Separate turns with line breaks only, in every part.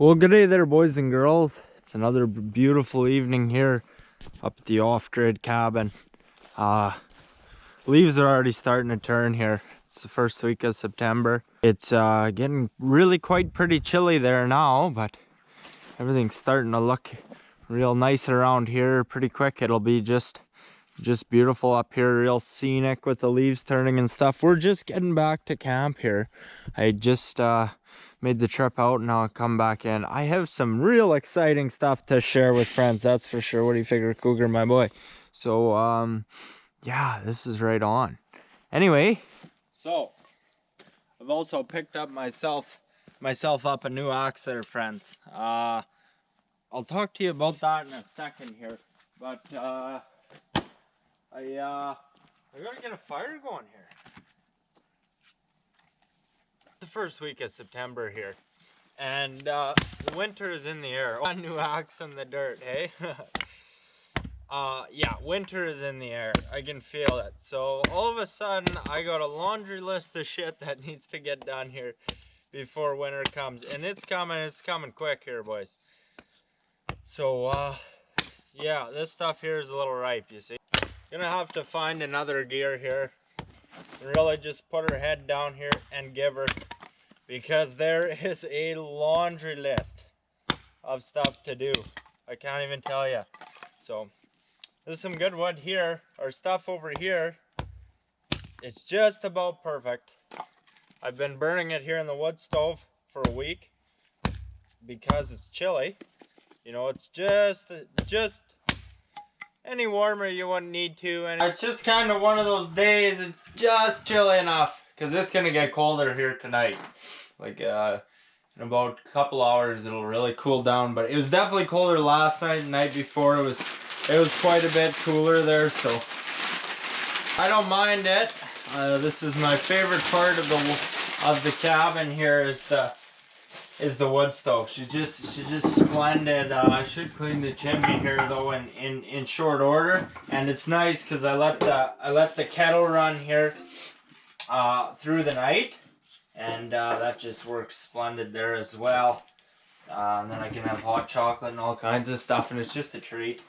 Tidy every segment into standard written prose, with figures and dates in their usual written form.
Well, good day there, boys and girls. It's another beautiful evening here up at the off-grid cabin. Leaves are already starting to turn here. It's the first week of September. It's getting really quite pretty chilly there now, but everything's starting to look real nice around here pretty quick. It'll be just beautiful up here, real scenic with the leaves turning and stuff. We're just getting back to camp here. I just made the trip out and now I'll come back in. I have some real exciting stuff to share with friends, that's for sure. What do you figure, Cougar, my boy? So yeah, this is right on. Anyway, so I've also picked up myself up a new axe there, friends. I'll talk to you about that in a second here, but I gotta get a fire going here. The first week of September here, and the winter is in the air. Oh, a new axe in the dirt, hey? Yeah, winter is in the air. I can feel it. So all of a sudden, I got a laundry list of shit that needs to get done here before winter comes, and it's coming quick here, boys. So yeah, this stuff here is a little ripe, you see. Gonna have to find another gear here and really just put her head down here and give her, because there is a laundry list of stuff to do. I can't even tell you. So there's some good wood here. Our stuff over here, it's just about perfect. I've been burning it here in the wood stove for a week because it's chilly. You know, it's just any warmer you wouldn't need to, and it's just kind of one of those days. It's just chilly enough because it's gonna get colder here tonight. Like in about a couple hours it'll really cool down, but it was definitely colder last night. The night before it was quite a bit cooler there, so I don't mind it. This is my favorite part of the cabin here is the wood stove. She's just splendid. I should clean the chimney here though in short order, and it's nice because I let the kettle run here through the night, and that just works splendid there as well. And then I can have hot chocolate and all kinds of stuff, and it's just a treat.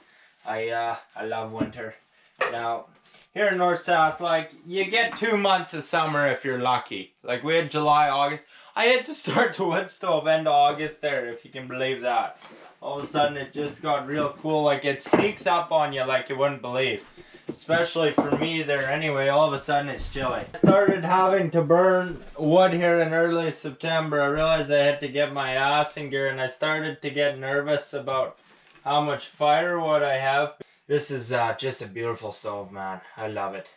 I love winter. Now here in North Sask, like, you get 2 months of summer if you're lucky. Like, we had July, August. I had to start the wood stove end of August there, if you can believe that. All of a sudden it just got real cool. Like, it sneaks up on you like you wouldn't believe. Especially for me there anyway, all of a sudden it's chilly. I started having to burn wood here in early September. I realized I had to get my ass in gear, and I started to get nervous about how much firewood I have. This is just a beautiful stove, man. I love it.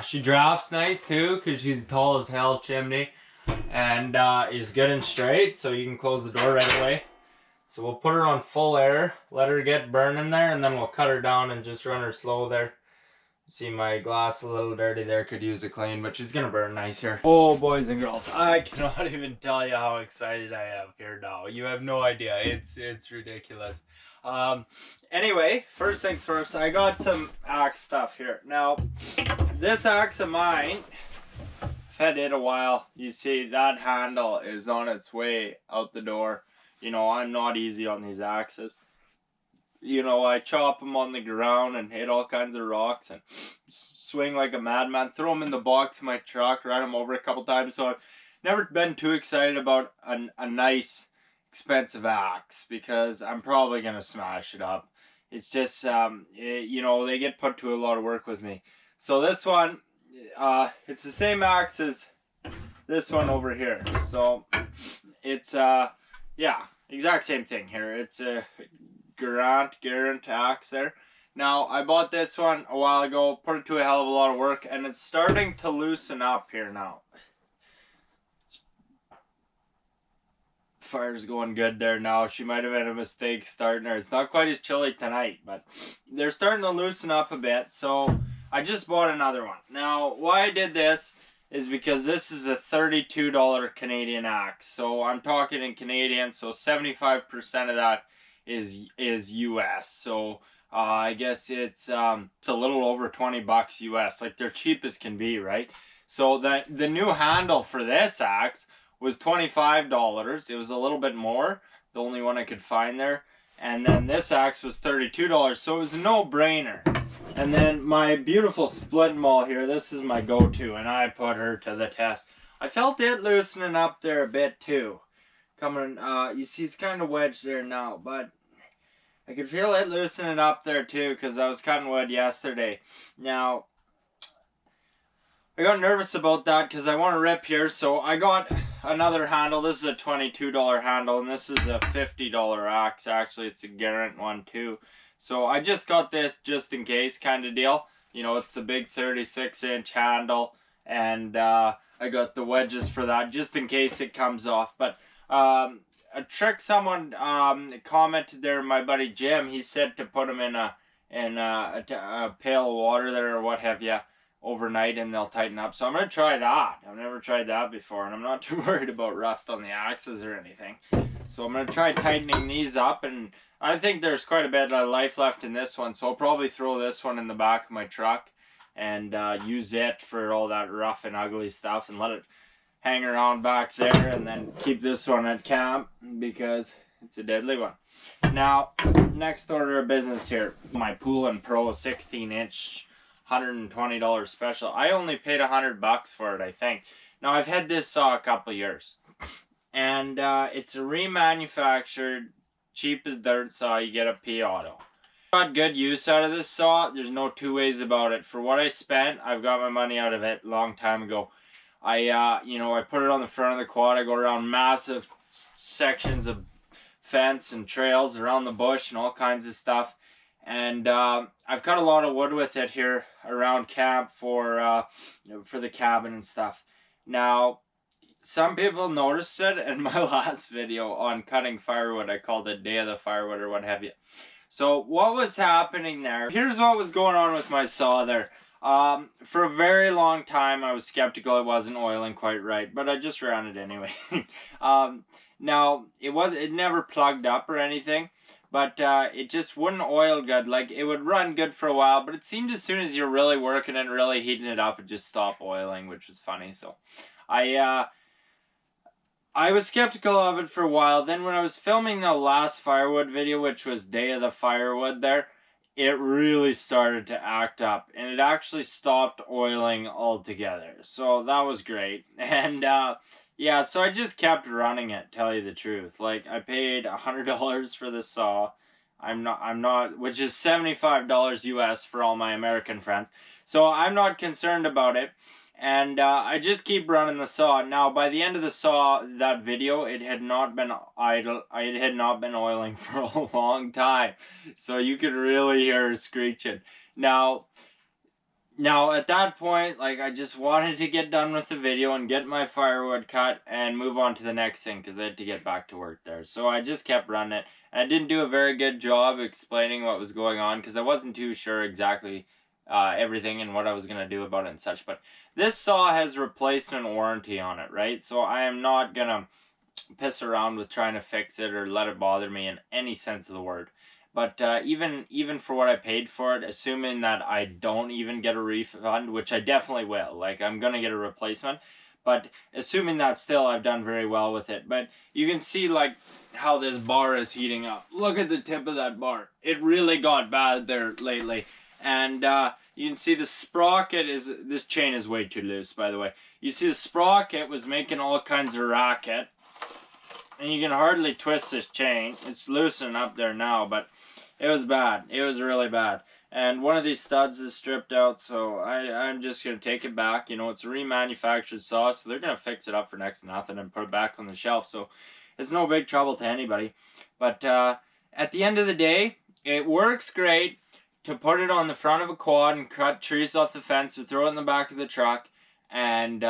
She drafts nice too, because she's tall as hell chimney, and is good and straight, so you can close the door right away. So we'll put her on full air, let her get burning there, and then we'll cut her down and just run her slow there. See, my glass a little dirty there, could use a clean, but she's gonna burn nice here. Oh, boys and girls, I cannot even tell you how excited I am here now. You have no idea. It's ridiculous. Anyway, first things first, I got some axe stuff here. Now, this axe of mine, I've had it a while. You see, that handle is on its way out the door. You know, I'm not easy on these axes. You know, I chop them on the ground and hit all kinds of rocks and swing like a madman. Throw them in the box of my truck, run them over a couple times. So I've never been too excited about a nice, expensive axe, because I'm probably going to smash it up. It's just, you know, they get put to a lot of work with me. So this one, it's the same axe as this one over here. So it's, yeah, exact same thing here. It's a Garant axe there. Now, I bought this one a while ago, put it to a hell of a lot of work, and it's starting to loosen up here now. Fire's going good there now. She might have had a mistake starting her. It's not quite as chilly tonight, but they're starting to loosen up a bit, so I just bought another one. Now, why I did this is because this is a $32 Canadian axe. So I'm talking in Canadian, so 75% of that is US. So I guess it's a little over 20 bucks US. Like, they're cheap as can be, right? So the new handle for this axe was $25. It was a little bit more, the only one I could find there. And then this axe was $32, so it was a no-brainer. And then my beautiful split maul here, this is my go-to, and I put her to the test. I felt it loosening up there a bit too. Coming, you see it's kind of wedged there now, but I could feel it loosening up there too, because I was cutting wood yesterday. Now, I got nervous about that because I want to rip here, so I got another handle. This is a $22 handle, and this is a $50 axe. Actually, it's a Garant one too. So I just got this just in case kind of deal. You know, it's the big 36-inch handle, and I got the wedges for that just in case it comes off. But a trick someone commented there, my buddy Jim, he said to put them in a pail of water there or what have you overnight, and they'll tighten up. So I'm going to try that. I've never tried that before, and I'm not too worried about rust on the axes or anything. So I'm going to try tightening these up, and I think there's quite a bit of life left in this one, so I'll probably throw this one in the back of my truck and use it for all that rough and ugly stuff and let it hang around back there, and then keep this one at camp because it's a deadly one. Now, next order of business here, my Pool & Pro 16-inch $120 special. I only paid $100 for it, I think. Now, I've had this saw a couple years, and it's a remanufactured, cheap as dirt saw. You get a P-Auto. Got good use out of this saw. There's no two ways about it. For what I spent, I've got my money out of it a long time ago. I put it on the front of the quad. I go around massive sections of fence and trails around the bush and all kinds of stuff. And I've cut a lot of wood with it here around camp for the cabin and stuff. Now, some people noticed it in my last video on cutting firewood. I called it Day of the Firewood or what have you. So what was happening there? Here's what was going on with my saw there. For a very long time, I was skeptical it wasn't oiling quite right, but I just ran it anyway. Now, it never plugged up or anything. But it just wouldn't oil good. Like, it would run good for a while, but it seemed as soon as you're really working and really heating it up, it just stopped oiling, which was funny. So I was skeptical of it for a while. Then when I was filming the last firewood video, which was Day of the Firewood there, it really started to act up, and it actually stopped oiling altogether. So that was great. And yeah, so I just kept running it, tell you the truth. Like, I paid $100 for the saw. Which is $75 US for all my American friends. So I'm not concerned about it. And I just keep running the saw. Now, by the end of the saw, that video, it had not been idle. It had not been oiling for a long time. So you could really hear it screeching. Now, at that point, like, I just wanted to get done with the video and get my firewood cut and move on to the next thing because I had to get back to work there. So I just kept running it. And I didn't do a very good job explaining what was going on because I wasn't too sure exactly everything and what I was going to do about it and such. But this saw has replacement warranty on it, right? So I am not going to piss around with trying to fix it or let it bother me in any sense of the word. But even for what I paid for it, assuming that I don't even get a refund, which I definitely will, like, I'm going to get a replacement, but assuming that still, I've done very well with it. But you can see, like, how this bar is heating up. Look at the tip of that bar. It really got bad there lately. And you can see the sprocket this chain is way too loose, by the way. You see the sprocket was making all kinds of racket. And you can hardly twist this chain. It's loosening up there now, but it was bad. It was really bad. And one of these studs is stripped out, so I'm just going to take it back. You know, it's a remanufactured saw, so they're going to fix it up for next to nothing and put it back on the shelf. So it's no big trouble to anybody. But at the end of the day, it works great to put it on the front of a quad and cut trees off the fence or throw it in the back of the truck and,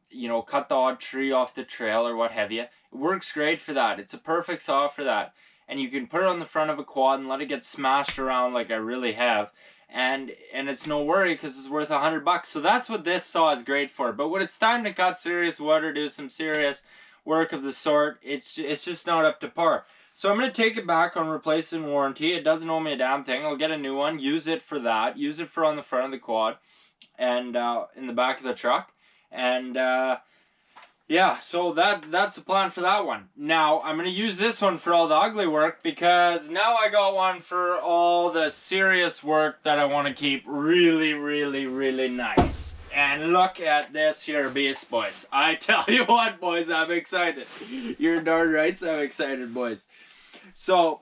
you know, cut the odd tree off the trail or what have you. It works great for that. It's a perfect saw for that. And you can put it on the front of a quad and let it get smashed around like I really have. And it's no worry because it's worth $100. So that's what this saw is great for. But when it's time to cut serious wood or do some serious work of the sort, it's just not up to par. So I'm going to take it back on replacement warranty. It doesn't owe me a damn thing. I'll get a new one. Use it for that. Use it for on the front of the quad and in the back of the truck. And yeah, so that's the plan for that one. Now, I'm going to use this one for all the ugly work because now I got one for all the serious work that I want to keep really, really, really nice. And look at this here beast, boys. I tell you what, boys, I'm excited. You're darn right I'm excited, boys. So,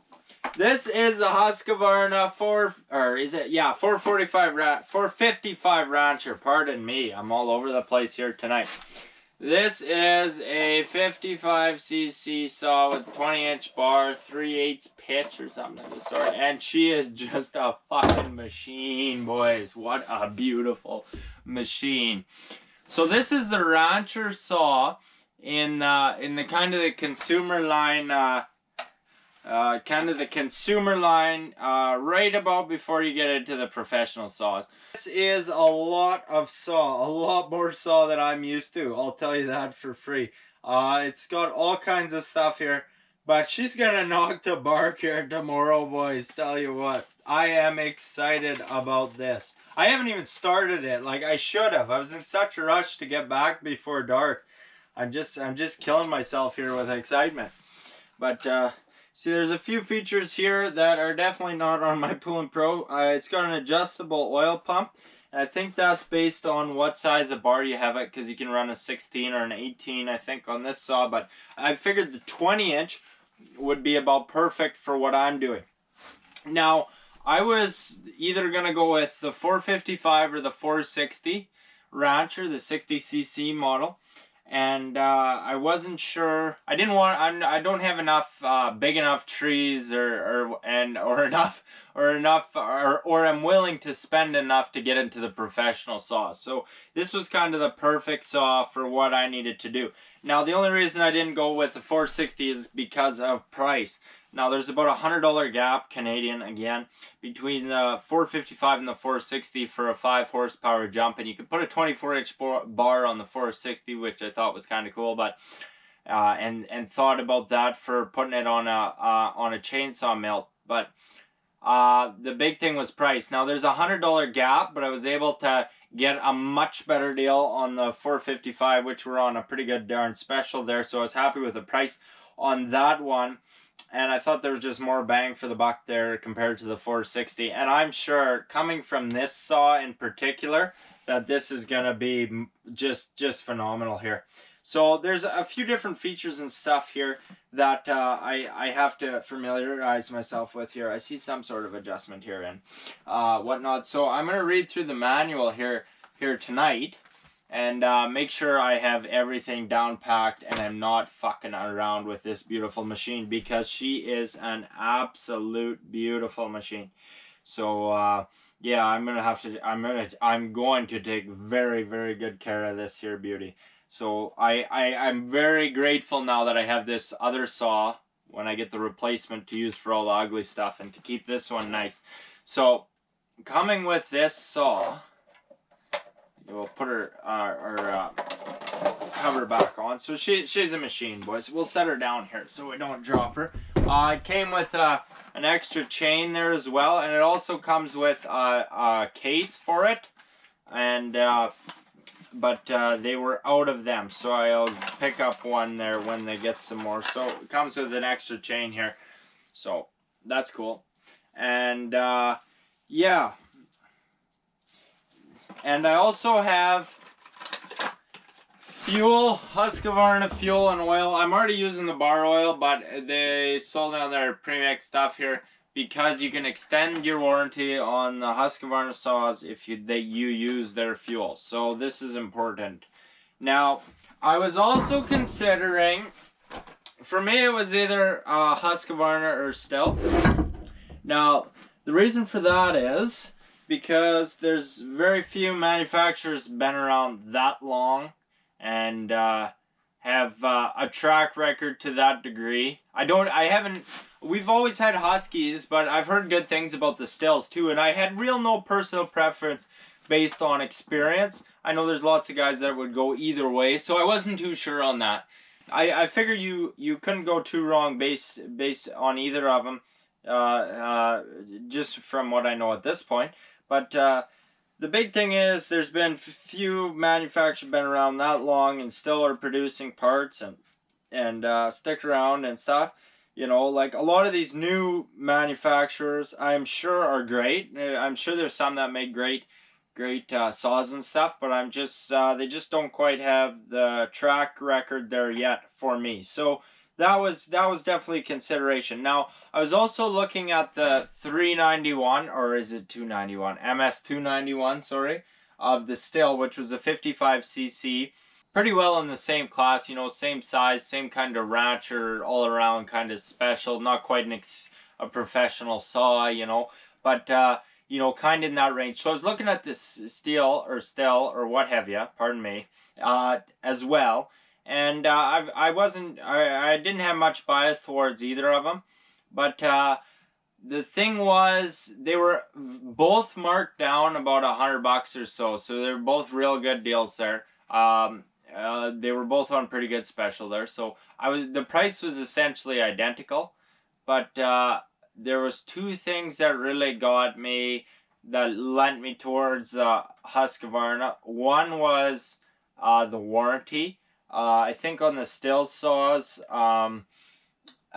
this is a Husqvarna 455 Rancher. Pardon me, I'm all over the place here tonight. This is a 55cc saw with 20-inch bar, 3/8 pitch or something of the sort. And she is just a fucking machine, boys. What a beautiful machine. So this is the Rancher saw in the kind of the consumer line, right about before you get into the professional saws. This is a lot more saw than I'm used to. I'll tell you that for free. It's got all kinds of stuff here, but she's gonna knock the bark here tomorrow, boys. Tell you what, I am excited about this. I haven't even started it like I should have. I was in such a rush to get back before dark. I'm just killing myself here with excitement. But see, there's a few features here that are definitely not on my Pool & Pro. It's got an adjustable oil pump. And I think that's based on what size of bar you have it, because you can run a 16 or an 18, I think, on this saw. But I figured the 20-inch would be about perfect for what I'm doing. Now, I was either going to go with the 455 or the 460 Rancher, the 60cc model. And I wasn't sure. I don't have enough big enough trees or I'm willing to spend enough to get into the professional saw. So this was kind of the perfect saw for what I needed to do. Now the only reason I didn't go with the 460 is because of price. Now there's about $100 gap Canadian again between the 455 and the 460 for a 5 horsepower jump, and you could put a 24-inch bar on the 460, which I thought was kind of cool. But and thought about that for putting it on a chainsaw mill. But the big thing was price. Now there's a $100 gap, but I was able to get a much better deal on the 455, which were on a pretty good darn special there. So I was happy with the price on that one. And I thought there was just more bang for the buck there compared to the 460. And I'm sure, coming from this saw in particular, that this is going to be just phenomenal here. So there's a few different features and stuff here that I have to familiarize myself with here. I see some sort of adjustment here and whatnot. So I'm going to read through the manual here tonight. And make sure I have everything down packed and I'm not fucking around with this beautiful machine, because she is an absolute beautiful machine. So yeah, I'm going to take very, very good care of this here beauty. So I'm very grateful now that I have this other saw when I get the replacement to use for all the ugly stuff and to keep this one nice. So coming with this saw, we'll put her cover back on. So she's a machine, boys. We'll set her down here so we don't drop her. It came with an extra chain there as well, and it also comes with a case for it. And but they were out of them, so I'll pick up one there when they get some more. So it comes with an extra chain here, so that's cool. And yeah. And I also have fuel, Husqvarna fuel and oil. I'm already using the bar oil, but they sold out their premix stuff here because you can extend your warranty on the Husqvarna saws if you use their fuel. So this is important. Now, I was also considering, for me it was either Husqvarna or Stihl. Now, the reason for that is because there's very few manufacturers been around that long and have a track record to that degree. We've always had Huskies, but I've heard good things about the Stihls too, and I had no personal preference based on experience. I know there's lots of guys that would go either way, so I wasn't too sure on that. I figure you couldn't go too wrong based on either of them, just from what I know at this point. But the big thing is there's been few manufacturers been around that long and still are producing parts and stick around and stuff. You know, like a lot of these new manufacturers, I'm sure are great. I'm sure there's some that make great saws and stuff, but I'm just they just don't quite have the track record there yet for me. So that was definitely a consideration. Now I was also looking at the 391, or is it 291? MS 291, sorry, of the Stihl, which was a 55cc. Pretty well in the same class, you know, same size, same kind of rancher, all around kind of special. Not quite a professional saw, you know, but you know, kind of in that range. So I was looking at this Stihl or what have you, pardon me, as well. And I didn't have much bias towards either of them. But the thing was, they were both marked down about $100 or so. So they're both real good deals there. They were both on pretty good special there. So the price was essentially identical. But there was two things that really got me, that lent me towards Husqvarna. One was the warranty. I think on the Stihl saws, I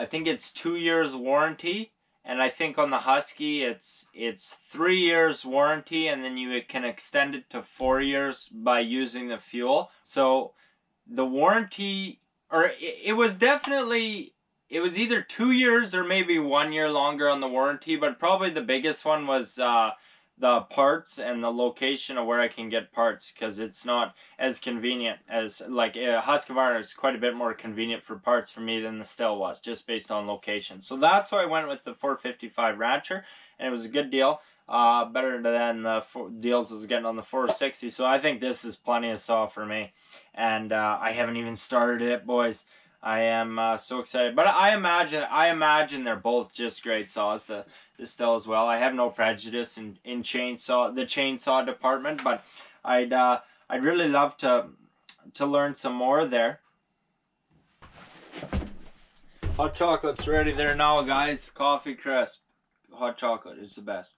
think it's 2 years warranty, and I think on the Husky it's 3 years warranty, and then you can extend it to 4 years by using the fuel. So the warranty, or it was definitely, it was either 2 years or maybe 1 year longer on the warranty, but probably the biggest one was the parts and the location of where I can get parts, because it's not as convenient as, like, Husqvarna is quite a bit more convenient for parts for me than the Stihl was, just based on location. So that's why I went with the 455 Rancher, and it was a good deal, better than the deals I was getting on the 460. So I think this is plenty of saw for me, and I haven't even started it, boys. I am so excited, but I imagine they're both just great saws. The Stihl as well. I have no prejudice in the chainsaw department, but I'd really love to learn some more there. Hot chocolate's ready there now, guys. Coffee crisp, hot chocolate is the best.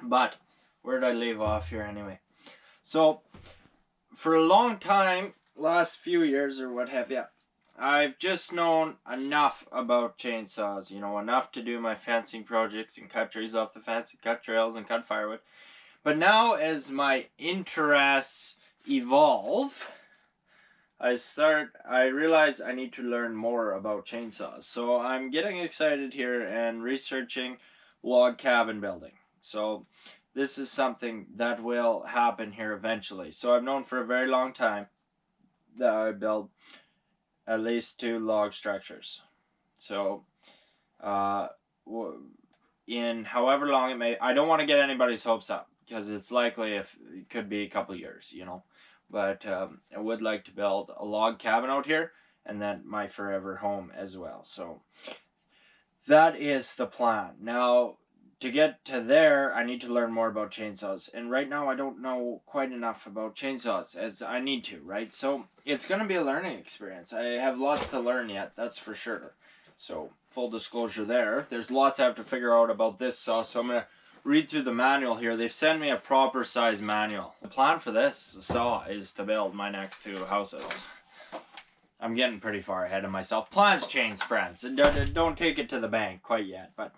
But where did I leave off here anyway? So for a long time, last few years or what have you, I've just known enough about chainsaws, you know, enough to do my fencing projects and cut trees off the fence and cut trails and cut firewood. But now as my interests evolve, I realize I need to learn more about chainsaws. So I'm getting excited here and researching log cabin building. So this is something that will happen here eventually. So I've known for a very long time that I build at least 2 log structures. So in however long it may, I don't want to get anybody's hopes up, because it's likely it could be a couple years, you know. But I would like to build a log cabin out here, and then my forever home as well. So that is the plan. Now, to get to there, I need to learn more about chainsaws. And right now, I don't know quite enough about chainsaws as I need to, right? So it's going to be a learning experience. I have lots to learn yet, that's for sure. So full disclosure there. There's lots I have to figure out about this saw, so I'm going to read through the manual here. They've sent me a proper size manual. The plan for this saw is to build my next 2 houses. I'm getting pretty far ahead of myself. Plans change, friends. Don't take it to the bank quite yet, but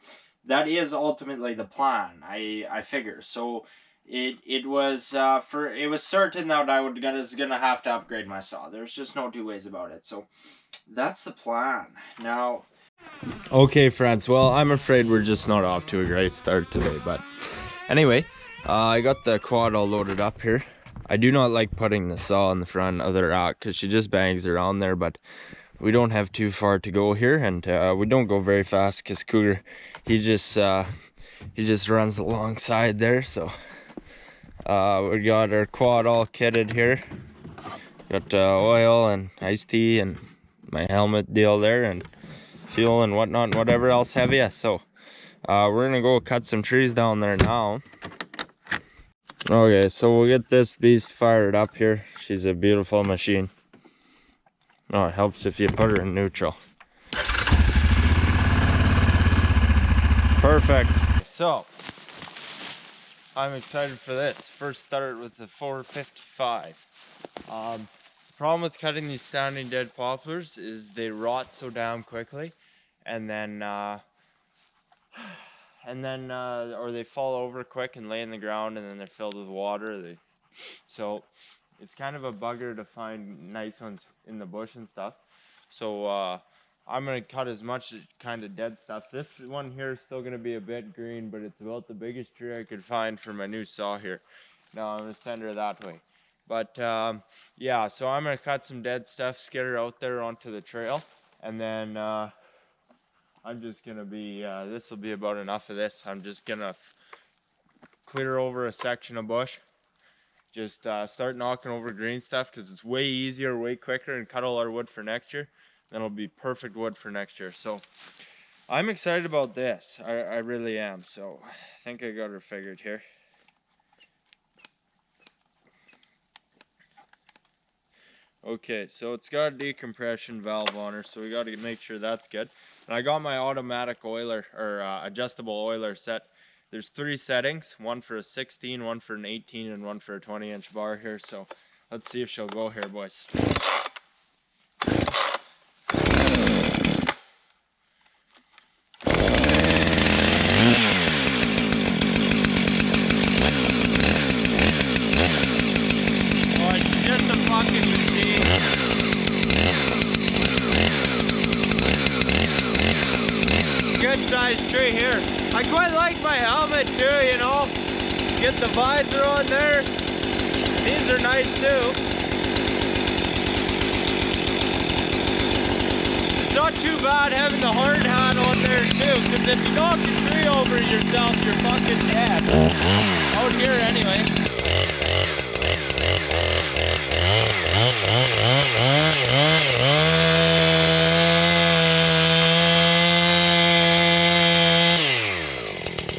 that is ultimately the plan, I figure. So it was certain that I was gonna have to upgrade my saw. There's just no two ways about it. So that's the plan. Now, okay, friends. Well, I'm afraid we're just not off to a great start today. But anyway, I got the quad all loaded up here. I do not like putting the saw in the front of the rack because she just bangs around there, but we don't have too far to go here, and we don't go very fast because Cougar, he just runs alongside there. So we got our quad all kitted here. Got oil and iced tea and my helmet deal there, and fuel and whatnot, and whatever else have you. So we're gonna go cut some trees down there now. Okay, so we'll get this beast fired up here. She's a beautiful machine. Oh, it helps if you put her in neutral. Perfect. So I'm excited for this. First start with the 455. Problem with cutting these standing dead poplars is they rot so damn quickly, and then or they fall over quick and lay in the ground, and then they're filled with water. So it's kind of a bugger to find nice ones in the bush and stuff. So I'm gonna cut as much kind of dead stuff. This one here is still gonna be a bit green, but it's about the biggest tree I could find for my new saw here. Now I'm gonna send her that way. But yeah, so I'm gonna cut some dead stuff, skid her out there onto the trail, and then I'm just gonna be, this will be about enough of this. I'm just gonna clear over a section of bush, just start knocking over green stuff, because it's way easier, way quicker, and cut all our wood for next year. Then it'll be perfect wood for next year. So I'm excited about this. I really am. So I think I got her figured here. Okay, so it's got a decompression valve on her, so we got to make sure that's good. And I got my automatic oiler, or adjustable oiler set. There's 3 settings, one for a 16, one for an 18, and one for a 20-inch bar here. So let's see if she'll go here, boys. Good sized tree here. I quite like my helmet too, you know. Get the visor on there. These are nice too. It's not too bad having the hard hat on there too, because if you knock a tree over yourself, you're fucking dead. Out here anyway.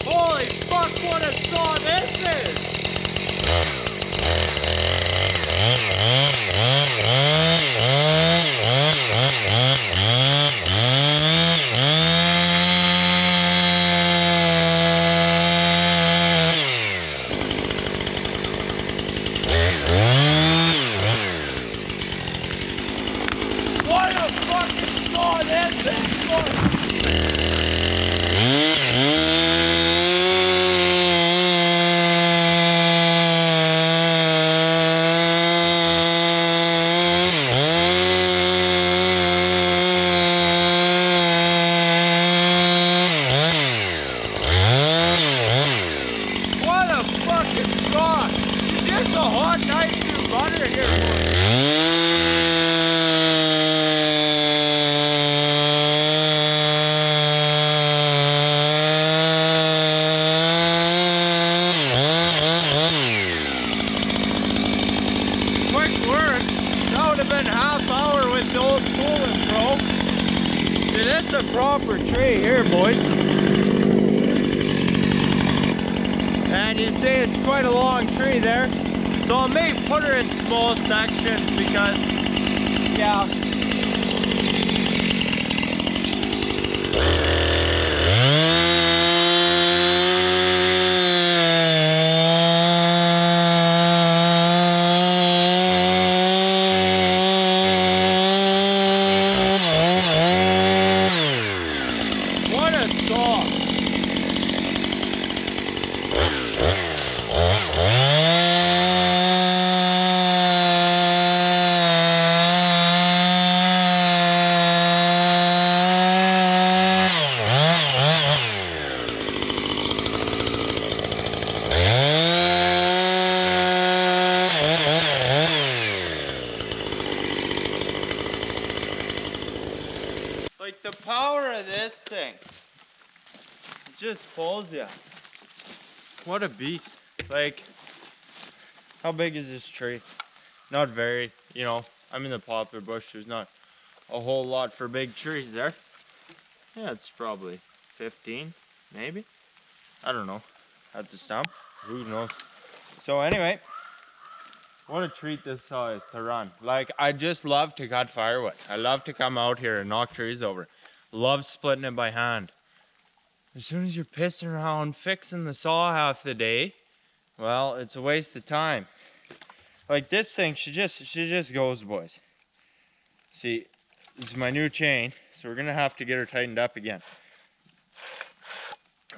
Holy fuck, what a saw this is! What a fucking saw this is! It's a hot night to butter here, boys. Quick work. That would have been half hour with the old coolant probe. Dude, that's a proper tree here, boys. And you see it's quite a long tree there. So I may put her in small sections because, yeah. What a saw. Like the power of this thing, it just pulls you. What a beast. Like, how big is this tree? Not very, you know, I'm in the poplar bush. There's not a whole lot for big trees there. Yeah, it's probably 15, maybe. I don't know. At the stump, who knows? So anyway, what a treat this saw is to run. Like, I just love to cut firewood. I love to come out here and knock trees over. Love splitting it by hand. As soon as you're pissing around fixing the saw half the day, well, it's a waste of time. Like this thing, she just goes, boys. See, this is my new chain, so we're gonna have to get her tightened up again.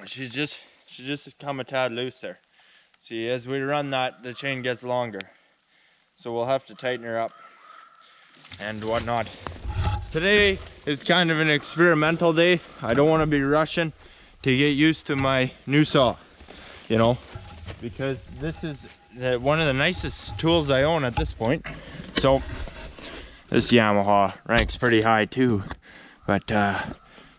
She just come a tad loose there. See, as we run that, the chain gets longer. So we'll have to tighten her up and whatnot. Today is kind of an experimental day. I don't want to be rushing to get used to my new saw, you know, because this is one of the nicest tools I own at this point. So this Yamaha ranks pretty high too, but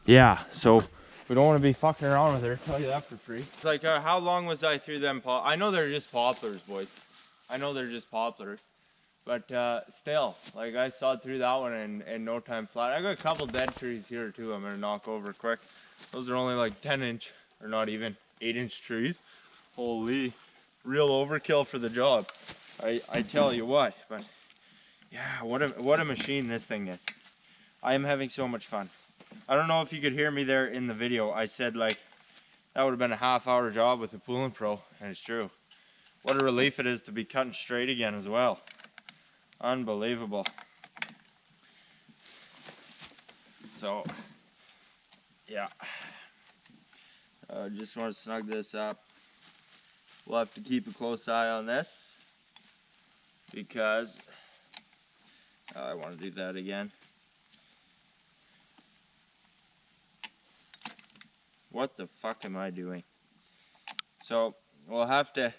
yeah, so we don't want to be fucking around with her, tell you that for free. It's like, how long was I through them I know they're just poplars, boys. I know they're just poplars. But still, like I saw through that one in no time flat. I got a couple dead trees here too I'm gonna knock over quick. Those are only like 10-inch, or not even 8-inch trees. Holy, real overkill for the job. I tell you what, but yeah, what a machine this thing is. I am having so much fun. I don't know if you could hear me there in the video. I said like, that would have been a half-hour job with the Pulling Pro, and it's true. What a relief it is to be cutting straight again as well. Unbelievable. So, yeah. Just want to snug this up. We'll have to keep a close eye on this because I want to do that again. What the fuck am I doing? So we'll have to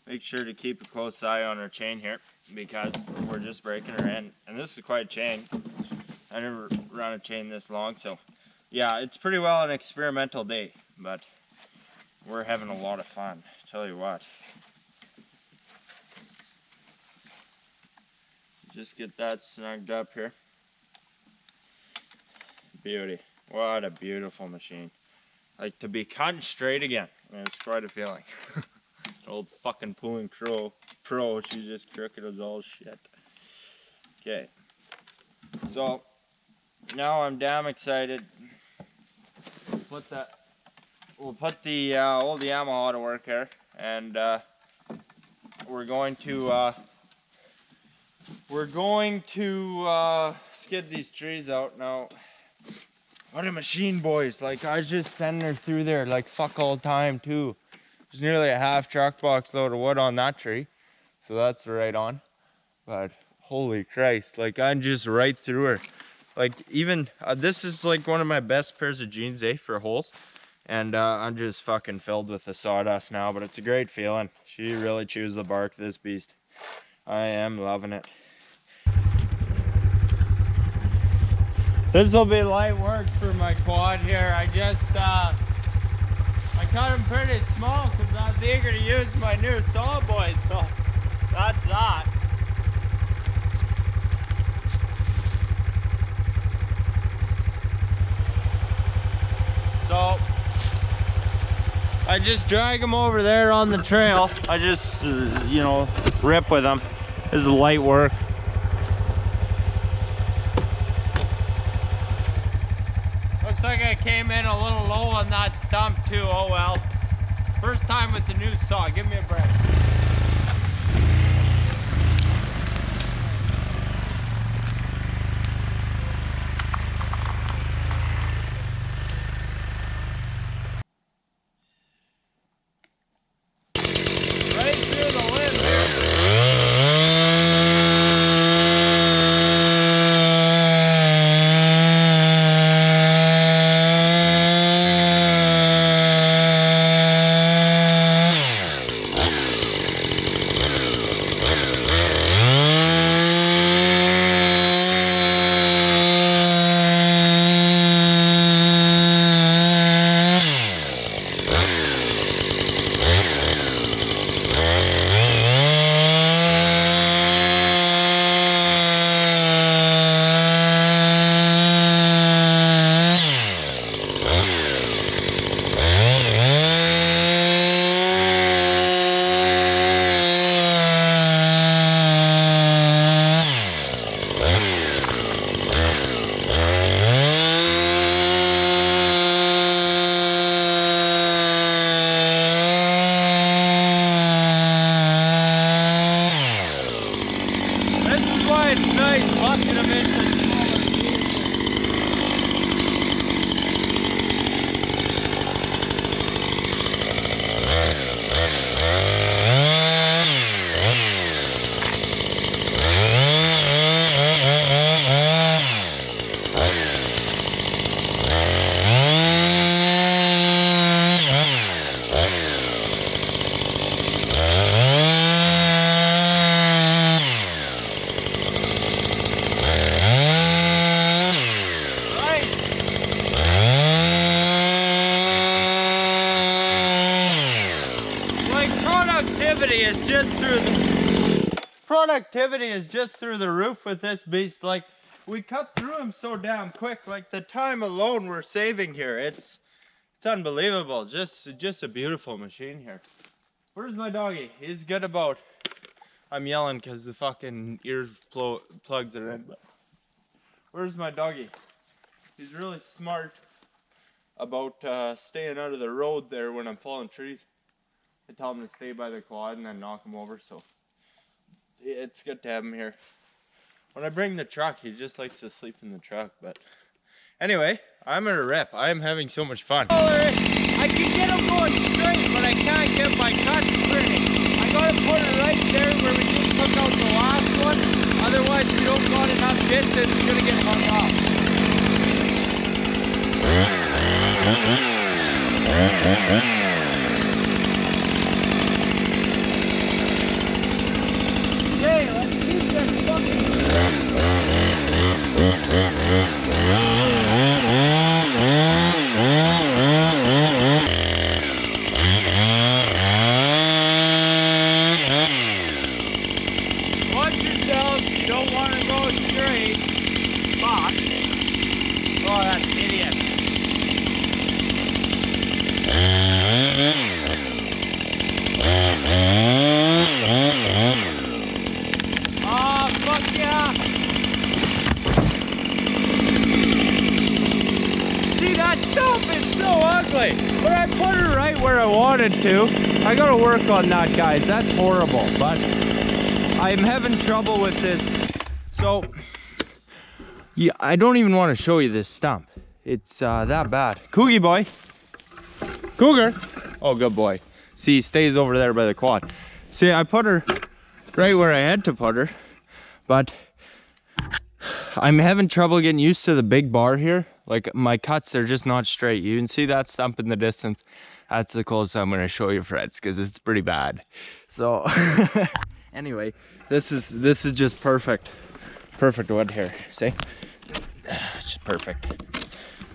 make sure to keep a close eye on our chain here because we're just breaking her in. And this is quite a chain. I never run a chain this long, so yeah, it's pretty well an experimental day, but we're having a lot of fun, tell you what. Just get that snugged up here. Beauty. What a beautiful machine. Like, to be cutting straight again, it's quite a feeling. Old fucking Pulling Pro, she's just crooked as all shit. Okay, so now I'm damn excited. We'll put the old Yamaha to work here, and we're going to skid these trees out now. What a machine, boys. Like, I was just sending her through there like fuck all time too. There's nearly a half truck box load of wood on that tree, so that's right on. But holy Christ, like I'm just right through her. Like even this is like one of my best pairs of jeans, for holes, and I'm just fucking filled with the sawdust now, but it's a great feeling. She really chews the bark, this beast. I am loving it. This will be light work for my quad here. I just I cut them pretty small because I was eager to use my new saw, boys, so that's that. So I just drag them over there on the trail. I just you know, rip with them. This is light work. Looks like I came in a little low on that stump too, oh well. First time with the new saw, give me a break. Right through the limb here. productivity is just through the roof with this beast. Like, we cut through them so damn quick. Like, the time alone we're saving here, it's unbelievable. Just a beautiful machine here. Where's my doggy? He's good about, I'm yelling because the fucking plugs are in, but where's my doggy? He's really smart about staying out of the road there when I'm falling trees. I tell him to stay by the quad and then knock him over, so it's good to have him here. When I bring the truck, he just likes to sleep in the truck, but anyway, I'm gonna rip. I'm having so much fun. I can get him going straight, but I can't get my cut sprinting. I gotta put it right there where we just took out the last one. Otherwise, we don't got enough distance. It's gonna get hung up. Okay, let's keep this fucking. Watch yourself, you don't want to go straight. Fuck. Oh, that's an idiot. Oh, fuck yeah. See, that stump is so ugly, but I put it right where I wanted to. I gotta work on that, guys. That's horrible, but I'm having trouble with this. So, yeah, I don't even want to show you this stump. It's that bad. Coogie boy. Cougar. Oh, good boy. See, he stays over there by the quad. See, I put her right where I had to put her, but I'm having trouble getting used to the big bar here. Like, my cuts are just not straight. You can see that stump in the distance. That's the closest I'm going to show you, friends, because it's pretty bad. So, anyway, this is just perfect wood here. See, it's just perfect.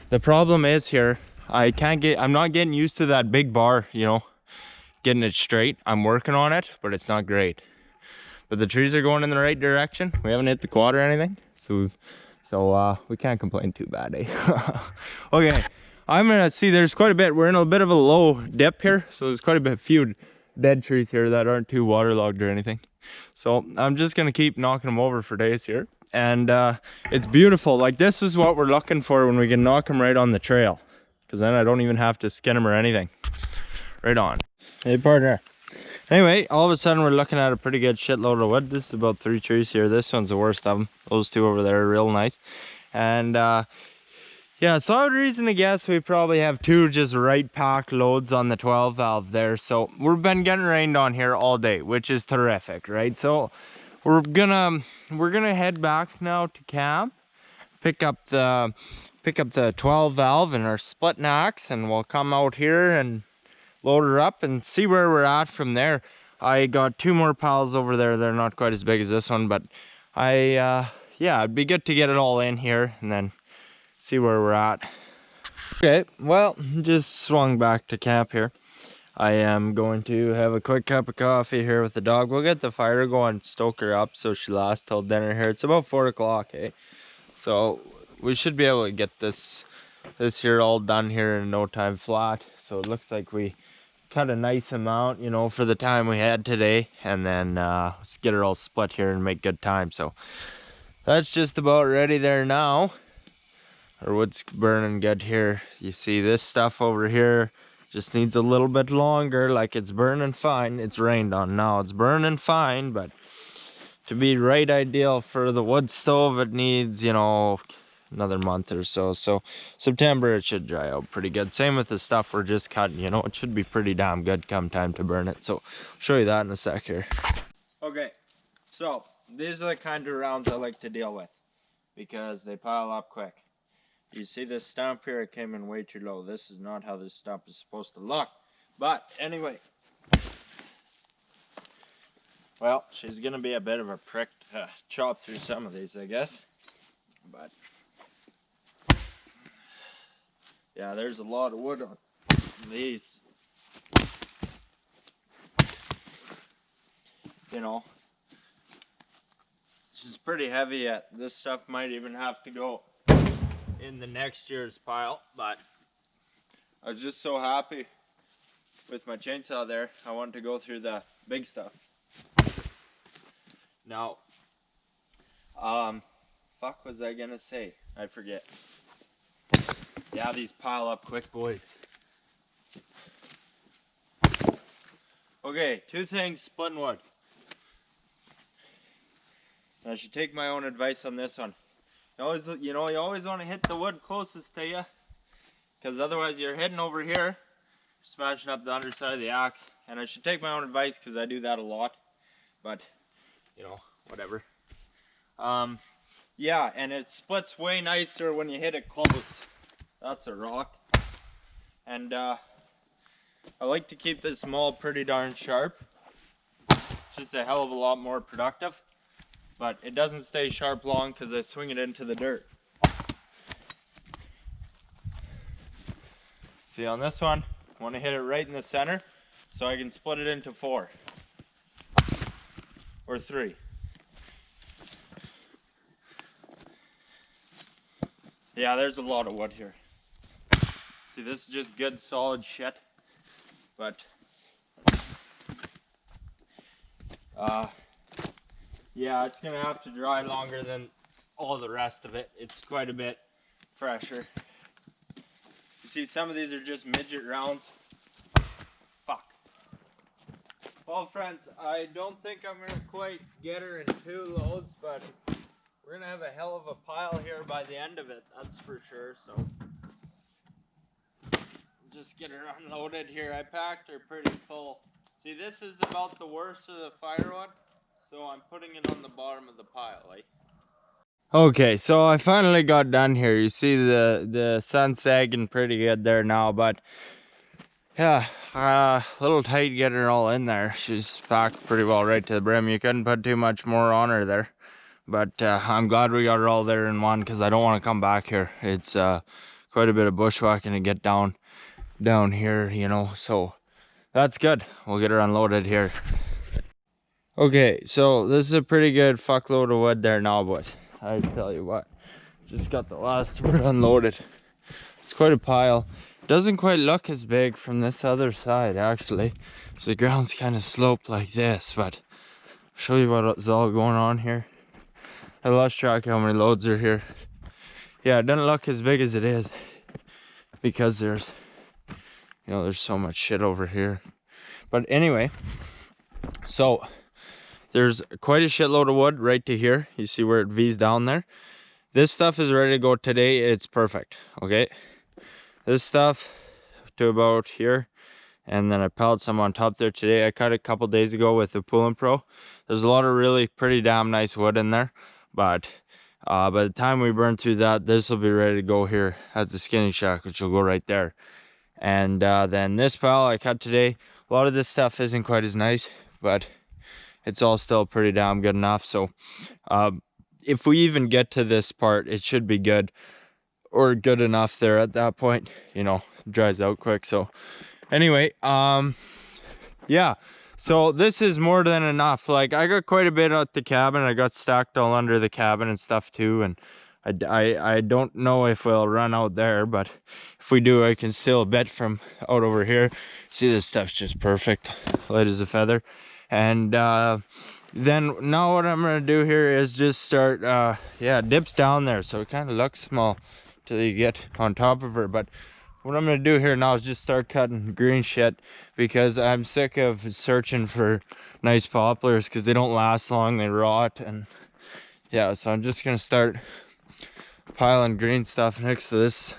The problem is here, I'm not getting used to that big bar, you know, getting it straight. I'm working on it, but it's not great. But the trees are going in the right direction. We haven't hit the quad or anything, so we can't complain too bad, eh? Okay, I'm gonna see. There's quite a bit. We're in a bit of a low dip here, so there's quite a few dead trees here that aren't too waterlogged or anything. So I'm just gonna keep knocking them over for days here, and it's beautiful. Like, this is what we're looking for when we can knock them right on the trail, because then I don't even have to skin them or anything. Right on. Hey, partner. Anyway, all of a sudden we're looking at a pretty good shitload of wood. This is about 3 trees here. This one's the worst of them. Those 2 over there are real nice. And yeah, so I would reason to guess we probably have 2 just right packed loads on the 12 valve there. So we've been getting rained on here all day, which is terrific, right? So we're gonna head back now to camp, pick up the 12 valve and our split axe, and we'll come out here and load her up and see where we're at from there. I got 2 more piles over there. They're not quite as big as this one, but yeah, it'd be good to get it all in here and then see where we're at. Okay, well, just swung back to camp here. I am going to have a quick cup of coffee here with the dog. We'll get the fire going, stoke her up so she lasts till dinner here. It's about 4 o'clock, eh? So we should be able to get this here all done here in no time flat. So it looks like we cut a nice amount, you know, for the time we had today, and then let's get her all split here and make good time. So that's just about ready there now. Our wood's burning good here. You see this stuff over here just needs a little bit longer. Like, it's burning fine. It's rained on now. It's burning fine, but to be right ideal for the wood stove, it needs, you know, another month or so. So September it should dry out pretty good. Same with the stuff we're just cutting, you know, it should be pretty damn good come time to burn it. So I'll show you that in a sec here. Okay, so these are the kind of rounds I like to deal with because they pile up quick. You see this stump here, it came in way too low. This is not how this stump is supposed to look. But anyway, well, she's gonna be a bit of a prick to chop through some of these, I guess. But yeah, there's a lot of wood on these. you know, this is pretty heavy yet. This stuff might even have to go in the next year's pile, but I was just so happy with my chainsaw there. I wanted to go through the big stuff. Now, fuck was I gonna say? I forget. Yeah, these pile up quick, boys. Okay, two things, splitting wood. I should take my own advice on this one. You always want to hit the wood closest to you, because otherwise you're hitting over here, smashing up the underside of the axe. And I should take my own advice because I do that a lot, but you know, whatever. Yeah, and it splits way nicer when you hit it close. That's a rock. And I like to keep this maul pretty darn sharp. It's just a hell of a lot more productive. But it doesn't stay sharp long because I swing it into the dirt. See, on this one, I want to hit it right in the center so I can split it into 4 or 3. Yeah, there's a lot of wood here. See, this is just good solid shit, but yeah, it's gonna have to dry longer than all the rest of it. It's quite a bit fresher. You see, some of these are just midget rounds. Fuck. Well, friends, I don't think I'm gonna quite get her in 2 loads, but we're gonna have a hell of a pile here by the end of it, that's for sure. So just get her unloaded here. I packed her pretty full. See, this is about the worst of the firewood, so I'm putting it on the bottom of the pile, like. Okay, so I finally got done here. You see the sun's sagging pretty good there now, but yeah, a little tight getting her all in there. She's packed pretty well right to the brim. You couldn't put too much more on her there, but I'm glad we got her all there in one, because I don't want to come back here. It's quite a bit of bushwhacking to get down here, you know, so that's good. We'll get her unloaded here. Okay, so this is a pretty good fuckload of wood there now, boys. I tell you what, just got the last one unloaded. It's quite a pile. Doesn't quite look as big from this other side, actually, so the ground's kind of sloped like this, but I'll show you what's all going on here. I lost track of how many loads are here. Yeah, it doesn't look as big as it is because there's, you know, there's so much shit over here. But anyway, so there's quite a shitload of wood right to here. You see where it V's down there? This stuff is ready to go today. It's perfect, okay? This stuff to about here, and then I pellet some on top there today. I cut it a couple days ago with the Pulling Pro. There's a lot of really pretty damn nice wood in there, but by the time we burn through that, this will be ready to go here at the skinning shack, which will go right there. And then this pile I cut today. A lot of this stuff isn't quite as nice, but it's all still pretty damn good enough. So if we even get to this part, it should be good, or good enough there at that point. You know, it dries out quick. So anyway, yeah, so this is more than enough. Like, I got quite a bit at the cabin. I got stacked all under the cabin and stuff too, and I don't know if we'll run out there, but if we do, I can steal a bit from out over here. See, this stuff's just perfect, light as a feather. And then now what I'm gonna do here is just start, yeah, dips down there, so it kind of looks small till you get on top of her. But what I'm gonna do here now is just start cutting green shit, because I'm sick of searching for nice poplars because they don't last long, they rot. And yeah, so I'm just gonna start piling green stuff next to this.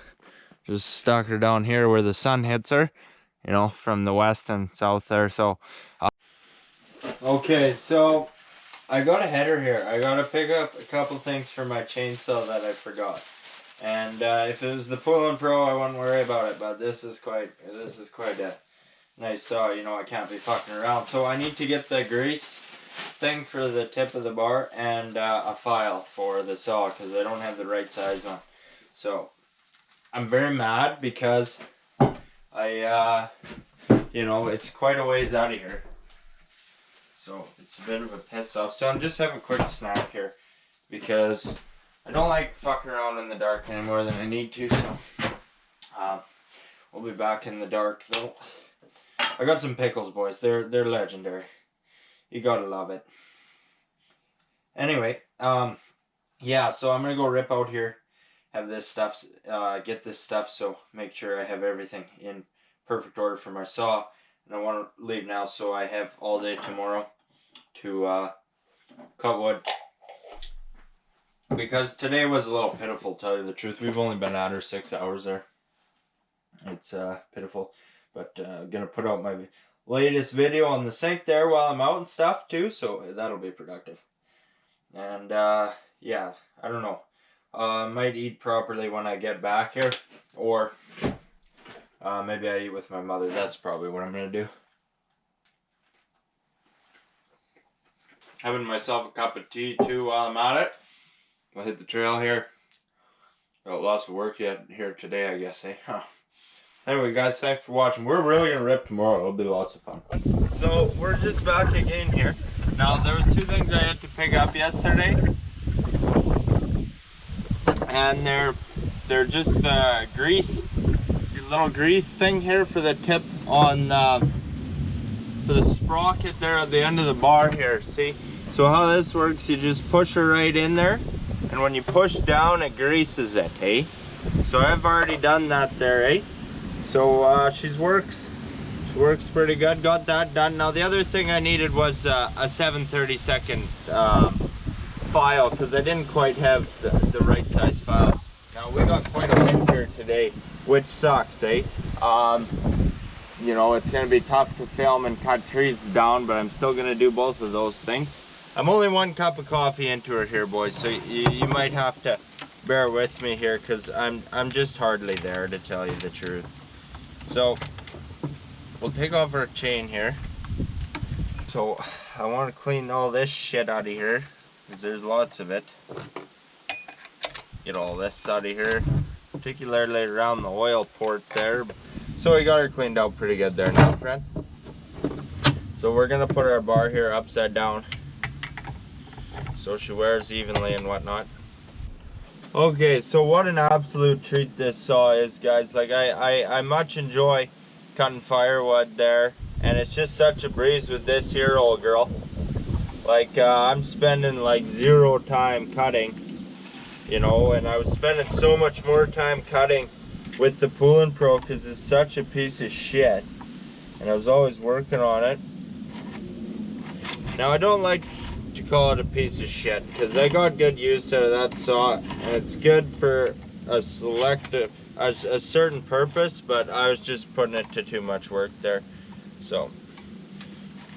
Just stock her down here where the sun hits her, you know, from the west and south there. So okay, so I got a header here. I gotta pick up a couple things for my chainsaw that I forgot. And if it was the Pulling Pro, I wouldn't worry about it, but this is quite a nice saw. You know, I can't be fucking around. So I need to get the grease thing for the tip of the bar and a file for the saw, because I don't have the right size one. So I'm very mad because I you know, it's quite a ways out of here. so it's a bit of a piss off. So I'm just having a quick snack here because I don't like fucking around in the dark any more than I need to. So we'll be back in the dark though. I got some pickles, boys. They're legendary. You gotta love it. Anyway, yeah. So I'm gonna go rip out here, have this stuff, get this stuff. So make sure I have everything in perfect order for my saw. And I want to leave now so I have all day tomorrow to cut wood. Because today was a little pitiful, to tell you the truth. We've only been at her 6 hours there. It's pitiful. But I'm going to put out my latest video on the sink there while I'm out and stuff too. So that'll be productive. And yeah, I don't know. I might eat properly when I get back here. Or maybe I eat with my mother. That's probably what I'm going to do. Having myself a cup of tea too while I'm at it. I'll hit the trail here. Got lots of work yet here today, I guess, eh? Huh. Anyway, guys, thanks for watching. We're really going to rip tomorrow. It'll be lots of fun. So, we're just back again here. Now, there was 2 things I had to pick up yesterday. And they're just the grease. Little grease thing here for the tip on for the sprocket there at the end of the bar here. See, so how this works, you just push her right in there, and when you push down it greases it, eh? So I've already done that there, eh? So she works pretty good. Got that done. Now the other thing I needed was a 7/32 file, because I didn't quite have the right size files. Now we got quite a wind here today, which sucks, eh? You know, it's gonna be tough to film and cut trees down, but I'm still gonna do both of those things. I'm only 1 cup of coffee into it here, boys, so you might have to bear with me here, because I'm just hardly there, to tell you the truth. So we'll take off our chain here. So I want to clean all this shit out of here, because there's lots of it. Get all this out of here, particularly around the oil port there. So we got her cleaned out pretty good there now, friends. So we're gonna put our bar here upside down so she wears evenly and whatnot. Okay, so what an absolute treat this saw is, guys. Like I much enjoy cutting firewood there, and it's just such a breeze with this here old girl. Like I'm spending like 0 time cutting, you know, and I was spending so much more time cutting with the Pulling Pro because it's such a piece of shit, and I was always working on it. Now I don't like to call it a piece of shit because I got good use out of that saw, and it's good for a certain purpose, but I was just putting it to too much work there. So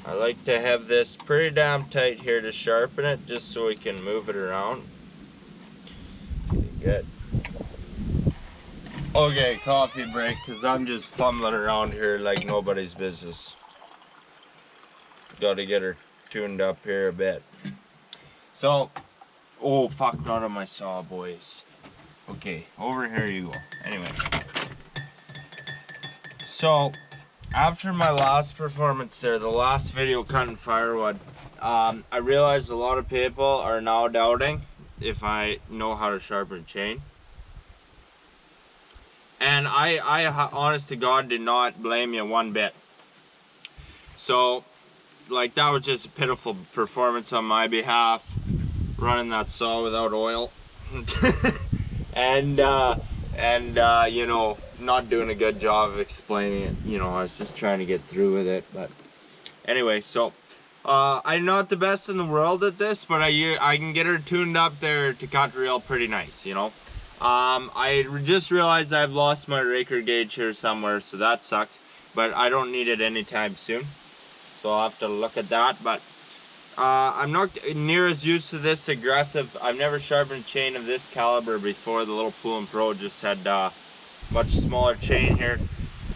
I like to have this pretty damn tight here to sharpen it, just so we can move it around. Good. Okay, coffee break, because I'm just fumbling around here like nobody's business. Got to get her tuned up here a bit. So, oh fuck, not on my saw, boys. Okay, over here you go. Anyway. So, after my last performance there, the last video cutting firewood, I realized a lot of people are now doubting if I know how to sharpen chain. And I honest to God, did not blame you one bit. So, like, that was just a pitiful performance on my behalf, running that saw without oil. and you know, not doing a good job of explaining it. You know, I was just trying to get through with it. But anyway, so I'm not the best in the world at this, but I can get her tuned up there to cut reel pretty nice, you know. I just realized I've lost my raker gauge here somewhere, so that sucks. But I don't need it anytime soon, so I'll have to look at that. But I'm not near as used to this aggressive. I've never sharpened chain of this caliber before. The little Pulling Pro just had much smaller chain here,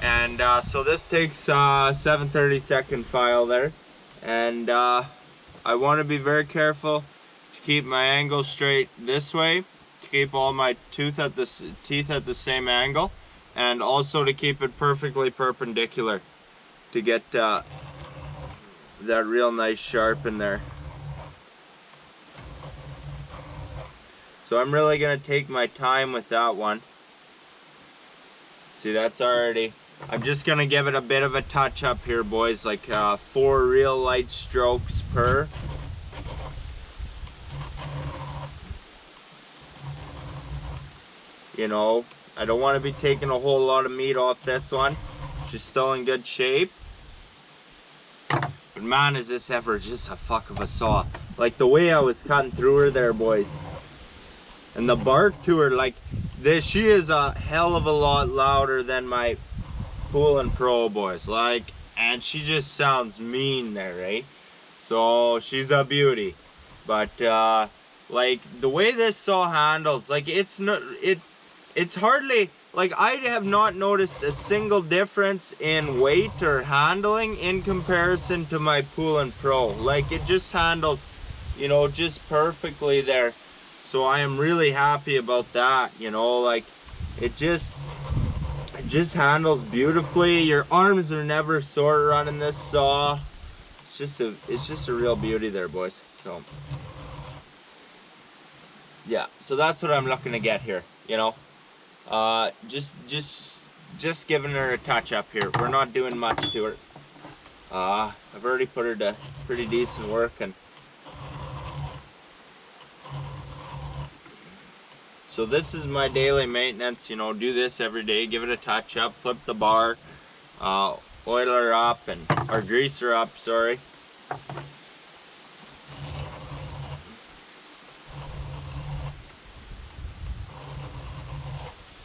and so this takes 7/32 file there, and I want to be very careful to keep my angle straight this way, to keep all my teeth at the same angle, and also to keep it perfectly perpendicular to get that real nice sharp in there. So I'm really gonna take my time with that one. See, that's already, I'm just gonna give it a bit of a touch up here, boys, like 4 real light strokes per. You know, I don't want to be taking a whole lot of meat off this one. She's still in good shape. But man, is this ever just a fuck of a saw. Like the way I was cutting through her there, boys. And the bark to her, like this, she is a hell of a lot louder than my Pool & Pro, boys. Like, and she just sounds mean there, right? So she's a beauty. But like the way this saw handles, like it's hardly, like I have not noticed a single difference in weight or handling in comparison to my Pool & Pro. Like it just handles, you know, just perfectly there. So I am really happy about that, you know, like it just handles beautifully. Your arms are never sore running this saw. It's just a real beauty there, boys. So yeah, so that's what I'm looking to get here, you know. Just giving her a touch up here. We're not doing much to her. I've already put her to pretty decent work, and so this is my daily maintenance, you know, do this every day, give it a touch up, flip the bar, oil her up, or grease her up, sorry.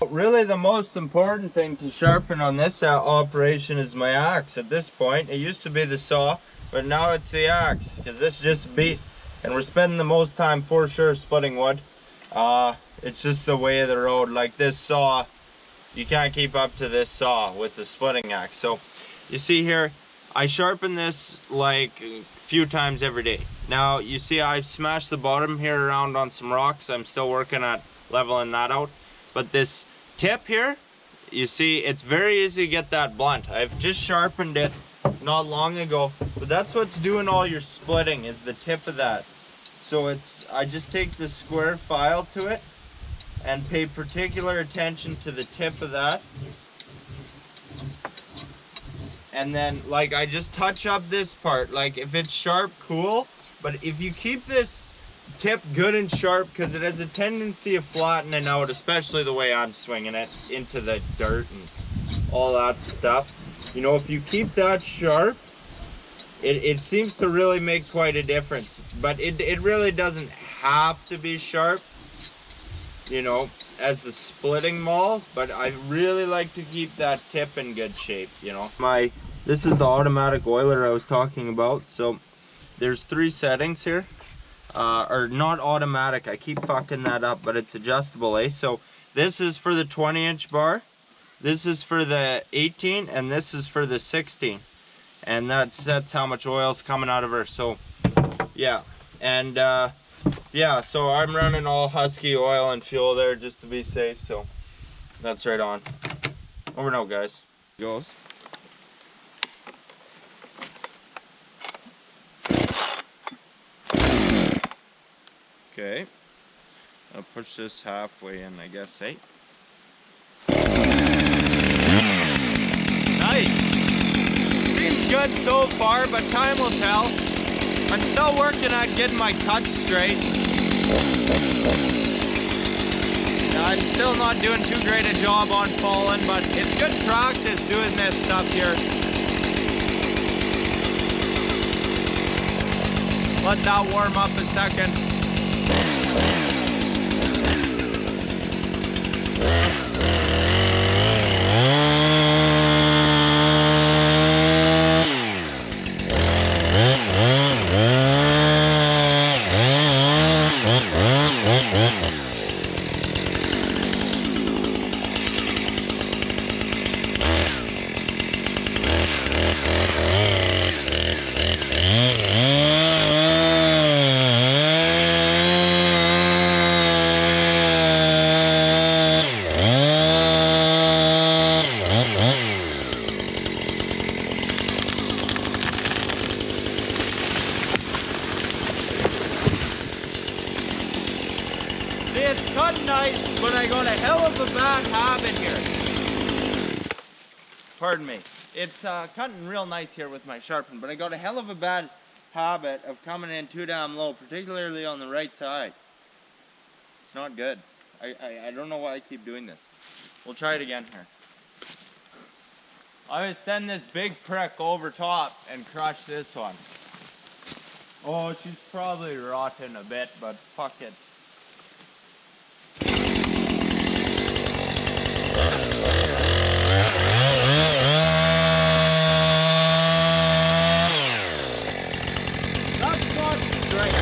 Really the most important thing to sharpen on this operation is my axe at this point. It used to be the saw, but now it's the axe, because this is just a beast. And we're spending the most time for sure splitting wood. It's just the way of the road. Like this saw, you can't keep up to this saw with the splitting axe. So you see here, I sharpen this like a few times every day. Now you see I've smashed the bottom here around on some rocks. I'm still working at leveling that out. But this tip here, you see, it's very easy to get that blunt. I've just sharpened it not long ago, but that's what's doing all your splitting, is the tip of that. So I just take the square file to it and pay particular attention to the tip of that. And then like I just touch up this part. Like if it's sharp, cool, but if you keep this tip good and sharp, because it has a tendency of flattening out, especially the way I'm swinging it into the dirt and all that stuff. You know, if you keep that sharp, it seems to really make quite a difference. But it really doesn't have to be sharp, you know, as a splitting maul, but I really like to keep that tip in good shape, you know. This is the automatic oiler I was talking about. So there's 3 settings here. Or not automatic, I keep fucking that up, but it's adjustable, eh? So this is for the 20-inch bar, this is for the 18, and this is for the 16. And that's how much oil's coming out of her. So yeah, and yeah, so I'm running all Husky oil and fuel there just to be safe. So that's right on. Over and out, guys. Goes. Okay, I'll push this halfway in, I guess, eh? Nice! Seems good so far, but time will tell. I'm still working on getting my touch straight. I'm still not doing too great a job on falling, but it's good practice doing this stuff here. Let that warm up a second. hell of a bad habit here. Pardon me. It's cutting real nice here with my sharpen, but I got a hell of a bad habit of coming in too damn low, particularly on the right side. It's not good. I don't know why I keep doing this. We'll try it again here. I would send this big prick over top and crush this one. Oh, she's probably rotten a bit, but fuck it. That's not straight.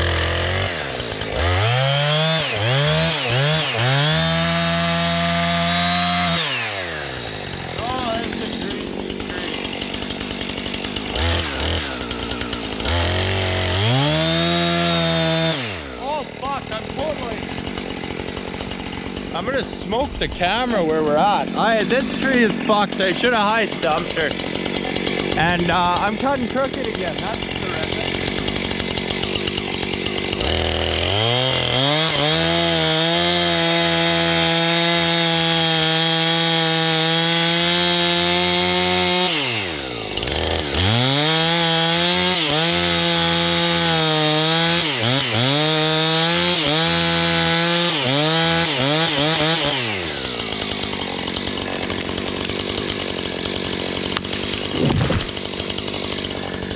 Oh, that's a greasy tree. Oh fuck, I'm gonna smoke the camera where we're at. This tree is fucked. I should have high stumped her. And I'm cutting crooked again. That's terrific.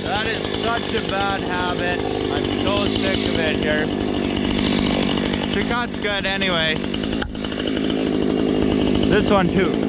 That is such a bad habit. I'm so sick of it here. She cuts good anyway. This one too.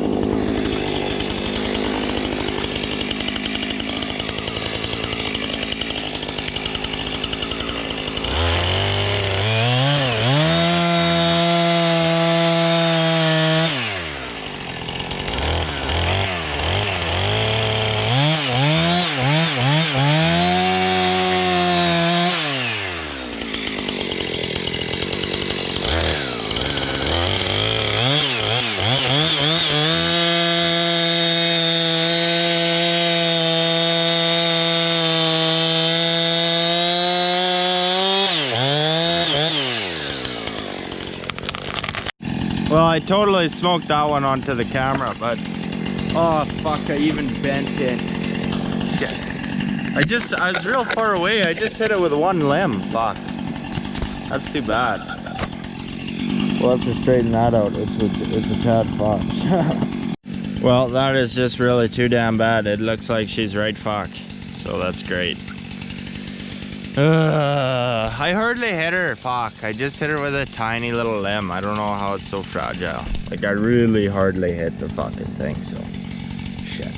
Well, I totally smoked that one onto the camera, but oh fuck, I even bent it. Shit. I was real far away. I just hit it with one limb. Fuck. That's too bad. We'll have to straighten that out. It's a tad fucked. Well, that is just really too damn bad. It looks like she's right fucked. So that's great. I hardly hit her, fuck. I just hit her with a tiny little limb. I don't know how it's so fragile. Like, I really hardly hit the fucking thing, so shit.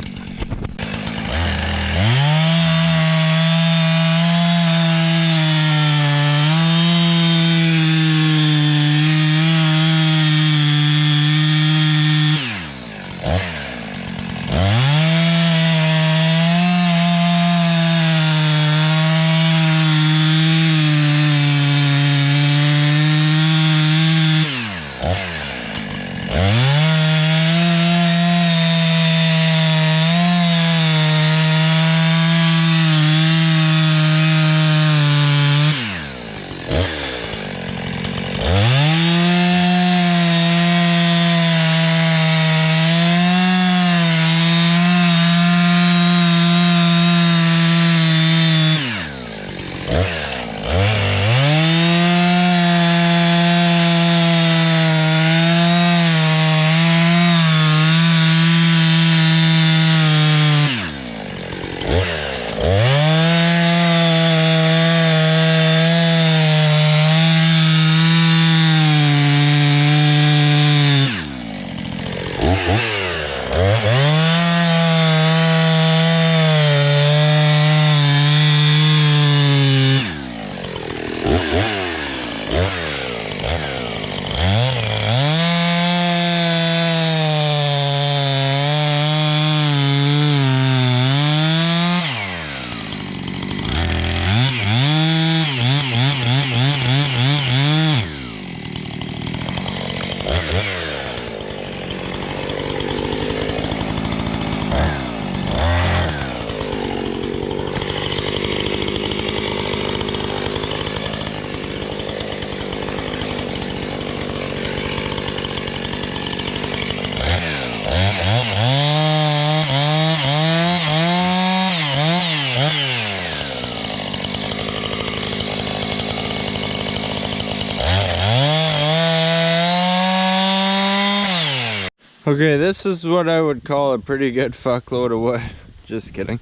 Okay, this is what I would call a pretty good fuckload of wood. Just kidding.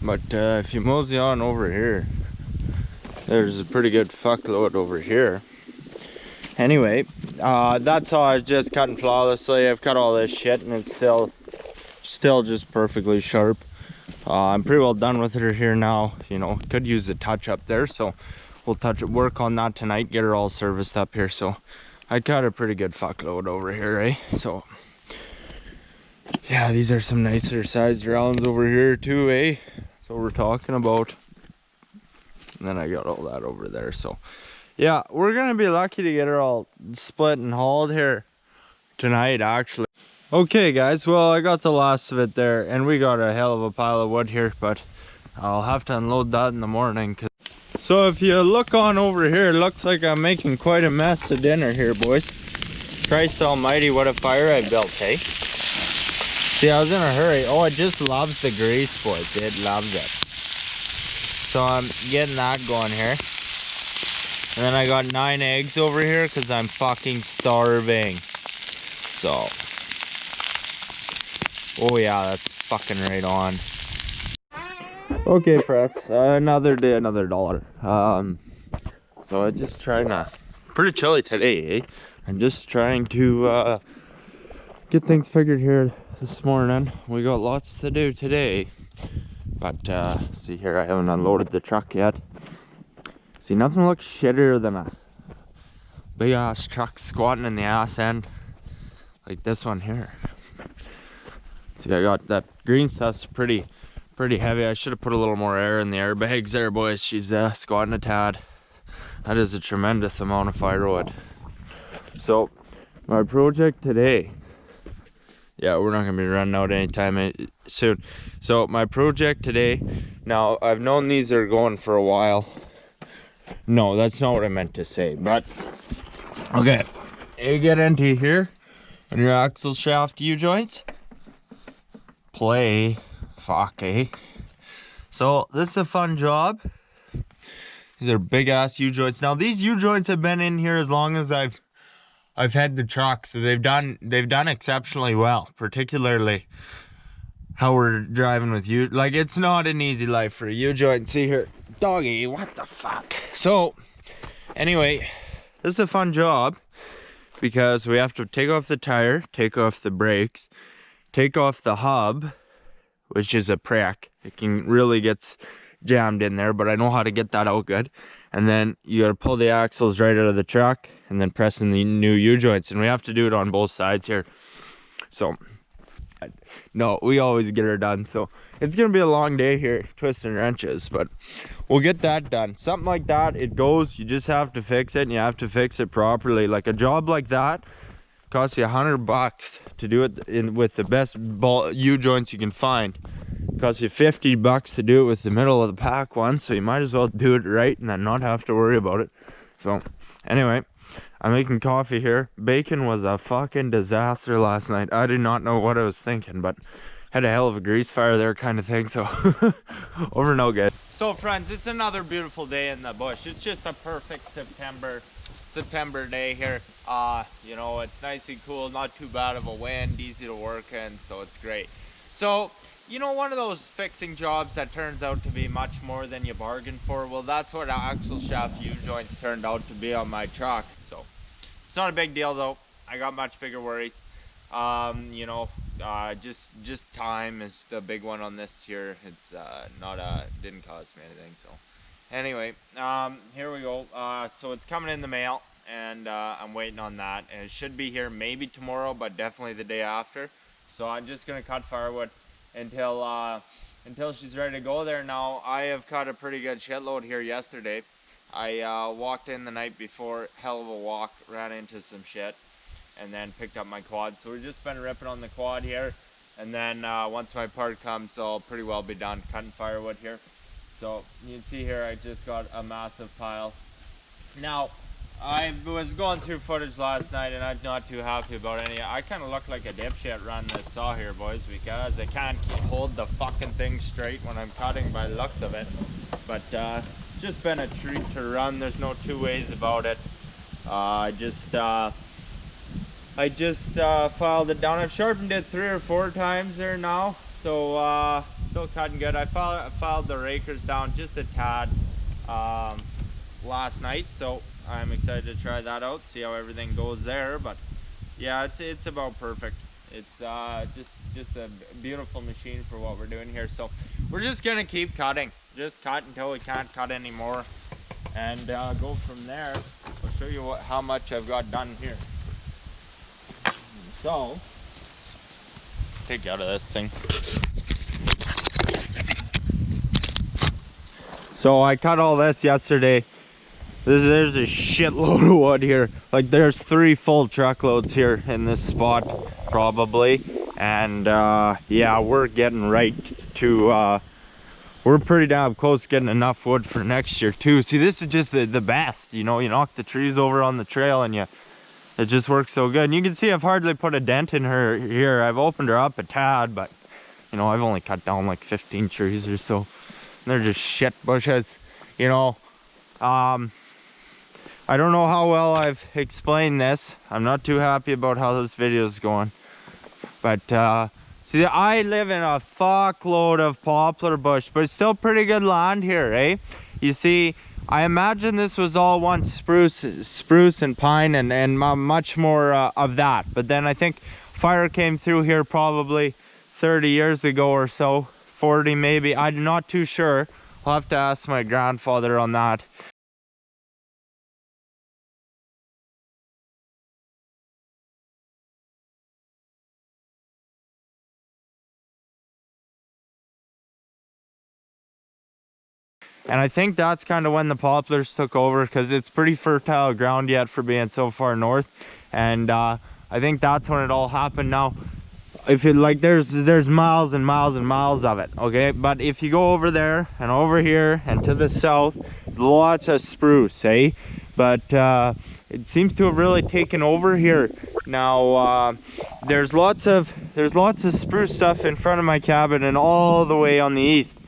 But if you mosey on over here, there's a pretty good fuckload over here. Anyway, that's how I was just cutting flawlessly. I've cut all this shit and it's still just perfectly sharp. I'm pretty well done with her here now. You know, could use a touch up there, so we'll work on that tonight, get her all serviced up here. So I cut a pretty good fuckload over here, eh? So yeah, these are some nicer sized rounds over here too, eh? That's what we're talking about. And then I got all that over there. So yeah, we're gonna be lucky to get her all split and hauled here tonight, actually. Okay guys, well, I got the last of it there, and we got a hell of a pile of wood here, but I'll have to unload that in the morning. So if you look on over here, it looks like I'm making quite a mess of dinner here, boys. Christ almighty, what a fire I built, hey? See, I was in a hurry. Oh, it just loves the grease, boys. It loves it. So I'm getting that going here. And then I got 9 eggs over here because I'm fucking starving. So, oh yeah, that's fucking right on. Okay, frets. Another day, another dollar. So I'm just trying to... Pretty chilly today, eh? I'm just trying to get things figured here this morning. We got lots to do today. But see here, I haven't unloaded the truck yet. See, nothing looks shittier than a big ass truck squatting in the ass end like this one here. See, I got that green stuff's pretty heavy. I should have put a little more air in the airbags there, boys. She's squatting a tad. That is a tremendous amount of firewood. So my project today, yeah, we're not gonna be running out anytime soon. So my project today, now I've known these are going for a while. No, that's not what I meant to say, but okay, you get into here on your axle shaft U-joints, play, fuck, eh? So this is a fun job. These are big ass U-joints. Now these U-joints have been in here as long as I've had the truck, so they've done exceptionally well, particularly how we're driving with you. Like, it's not an easy life for a U-joint. See here, doggy, what the fuck? So anyway, this is a fun job because we have to take off the tire, take off the brakes, take off the hub, which is a prick. It can really gets jammed in there, but I know how to get that out good. And then you gotta pull the axles right out of the truck and then press in the new U-joints, and we have to do it on both sides here. So no, we always get her done. So it's gonna be a long day here twisting wrenches, but we'll get that done. Something like that, it goes, you just have to fix it, and you have to fix it properly. Like a job like that costs you $100 to do it with the best U-joints you can find. It costs you $50 to do it with the middle of the pack one, so you might as well do it right and then not have to worry about it. So anyway, I'm making coffee here. Bacon was a fucking disaster last night. I did not know what I was thinking, but had a hell of a grease fire there kind of thing. So over and out, guys. So friends, it's another beautiful day in the bush. It's just a perfect September day here. You know, it's nice and cool, not too bad of a wind, easy to work in, so it's great. So, you know, one of those fixing jobs that turns out to be much more than you bargained for, well, that's what axle shaft U-joints turned out to be on my truck. So it's not a big deal though. I got much bigger worries. You know, just time is the big one on this here. It's didn't cost me anything. So anyway, here we go. So it's coming in the mail, and I'm waiting on that, and it should be here maybe tomorrow, but definitely the day after. So I'm just gonna cut firewood until she's ready to go there. Now I have cut a pretty good shitload here yesterday. I walked in the night before, hell of a walk, ran into some shit, and then picked up my quad. So we've just been ripping on the quad here, and then once my part comes, I'll pretty well be done cutting firewood here. So you can see here, I just got a massive pile. Now I was going through footage last night, and I'm not too happy about any. I kind of look like a dipshit running this saw here, boys, because I can't hold the fucking thing straight when I'm cutting by the looks of it. But just been a treat to run. There's no two ways about it. I just filed it down. I've sharpened it 3 or 4 times there now, so still cutting good. I filed the rakers down just a tad last night, so I'm excited to try that out, see how everything goes there. But yeah, it's about perfect. It's just a beautiful machine for what we're doing here. So we're just gonna keep cutting, just cut until we can't cut anymore, and go from there. I'll show you how much I've got done here. So, take you out of this thing. So I cut all this yesterday. There's a shitload of wood here. Like there's 3 full truckloads here in this spot, probably. And yeah, we're getting right to, we're pretty damn close to getting enough wood for next year too. See, this is just the best, you know, you knock the trees over on the trail and it just works so good. And you can see I've hardly put a dent in her here. I've opened her up a tad, but you know, I've only cut down like 15 trees or so. They're just shit bushes, you know. I don't know how well I've explained this. I'm not too happy about how this video is going. But see, I live in a fuckload of poplar bush, but it's still pretty good land here, eh? You see, I imagine this was all once spruce and pine and much more of that. But then I think fire came through here probably 30 years ago or so, 40 maybe. I'm not too sure. I'll have to ask my grandfather on that. And I think that's kind of when the poplars took over, because it's pretty fertile ground yet for being so far north. And I think that's when it all happened. Now, if it like there's miles and miles and miles of it, okay? But if you go over there and over here and to the south, lots of spruce, eh? But it seems to have really taken over here. Now there's lots of spruce stuff in front of my cabin and all the way on the east.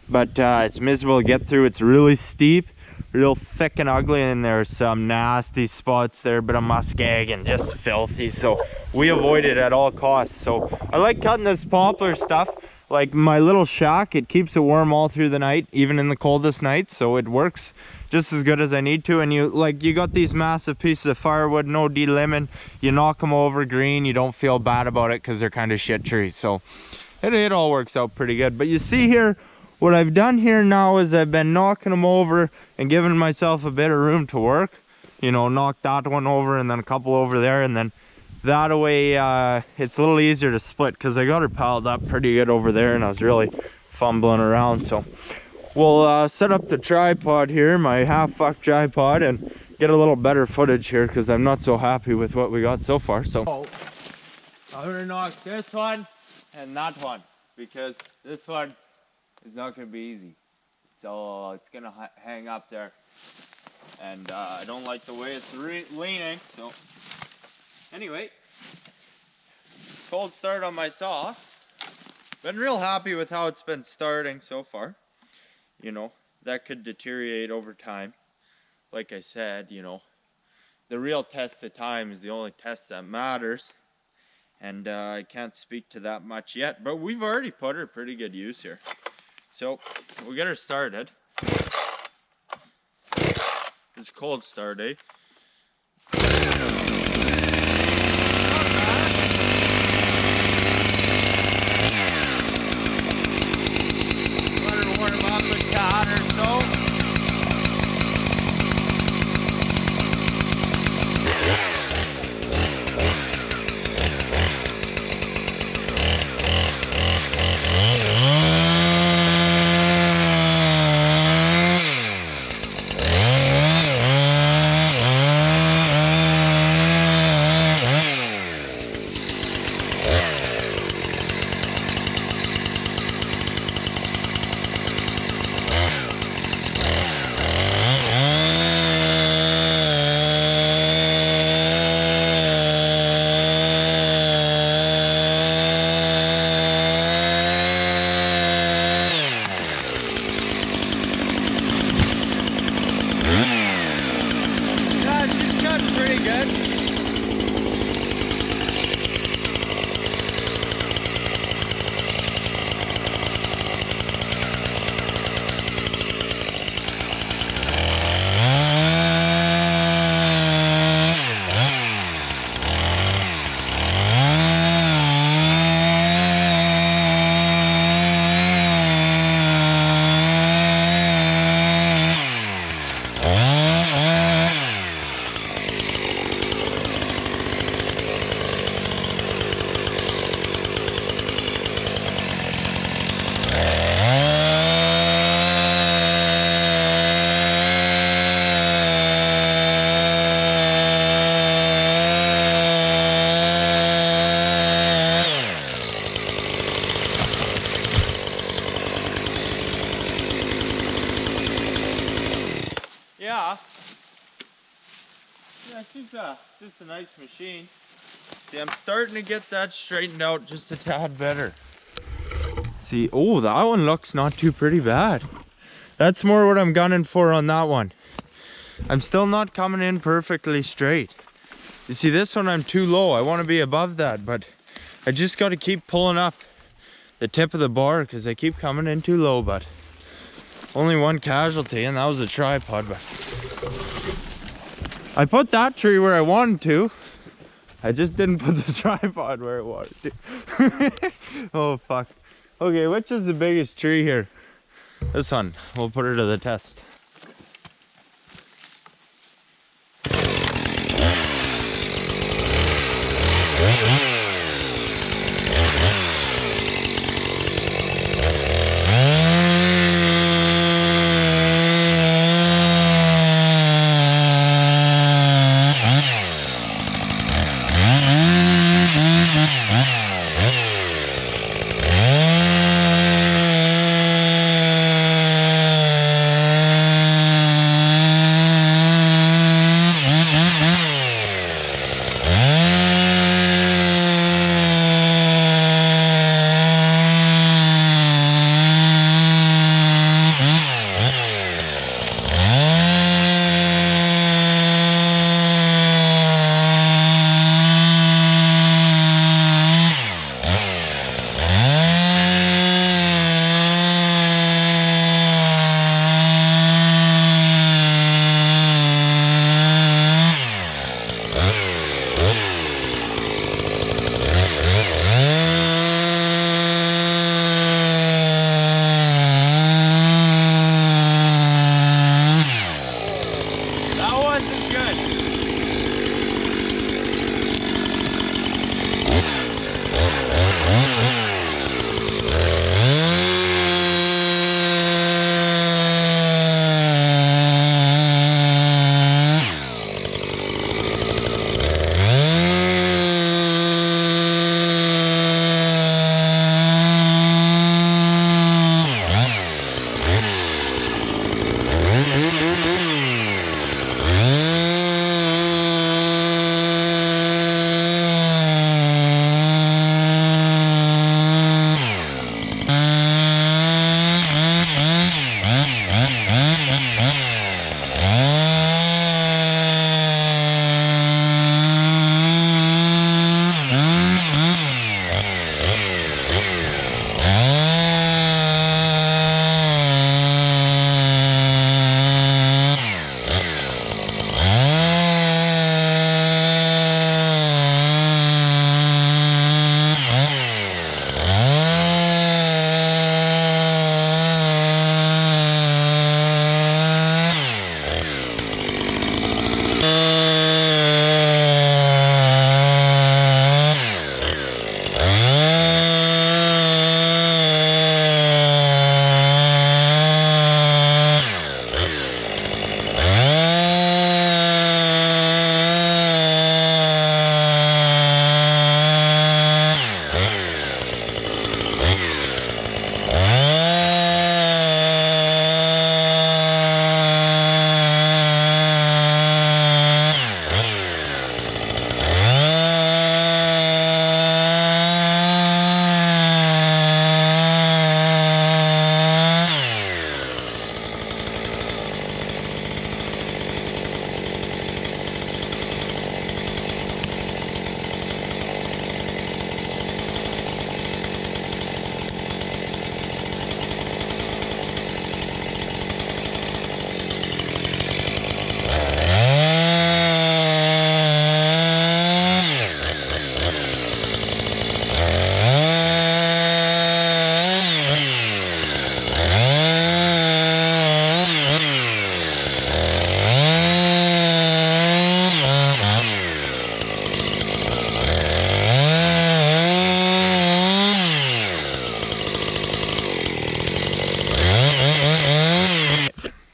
But it's miserable to get through. It's really steep, real thick and ugly, and there's some nasty spots there, but a muskeg and just filthy. So we avoid it at all costs. So I like cutting this poplar stuff. Like my little shack, it keeps it warm all through the night, even in the coldest nights. So it works just as good as I need to. And you got these massive pieces of firewood, no deliming. You knock them over green, you don't feel bad about it because they're kind of shit trees. So it all works out pretty good. But you see here, what I've done here now is I've been knocking them over and giving myself a bit of room to work. You know, knock that one over and then a couple over there, and then that way it's a little easier to split, because I got her piled up pretty good over there and I was really fumbling around. So we'll set up the tripod here, my half-fucked tripod, and get a little better footage here, because I'm not so happy with what we got so far. So I'm gonna knock this one and that one, because this one is not going to be easy. So it's going to hang up there. And I don't like the way it's leaning. So anyway, cold start on my saw. Been real happy with how it's been starting so far. You know, that could deteriorate over time. Like I said, you know, the real test of time is the only test that matters. And I can't speak to that much yet, but we've already put her pretty good use here. So we'll get her started. It's cold start, eh? Let her warm up a tad or so. yeah. Yeah, she's just a nice machine. See, I'm starting to get that straightened out just a tad better. See, oh, that one looks not too pretty bad. That's more what I'm gunning for on that one. I'm still not coming in perfectly straight. You see, this one I'm too low. I want to be above that, but I just got to keep pulling up the tip of the bar because I keep coming in too low. But only one casualty, and that was a tripod. But I put that tree where I wanted to. I just didn't put the tripod where I wanted to. Oh fuck. Okay, which is the biggest tree here? This one. We'll put her to the test.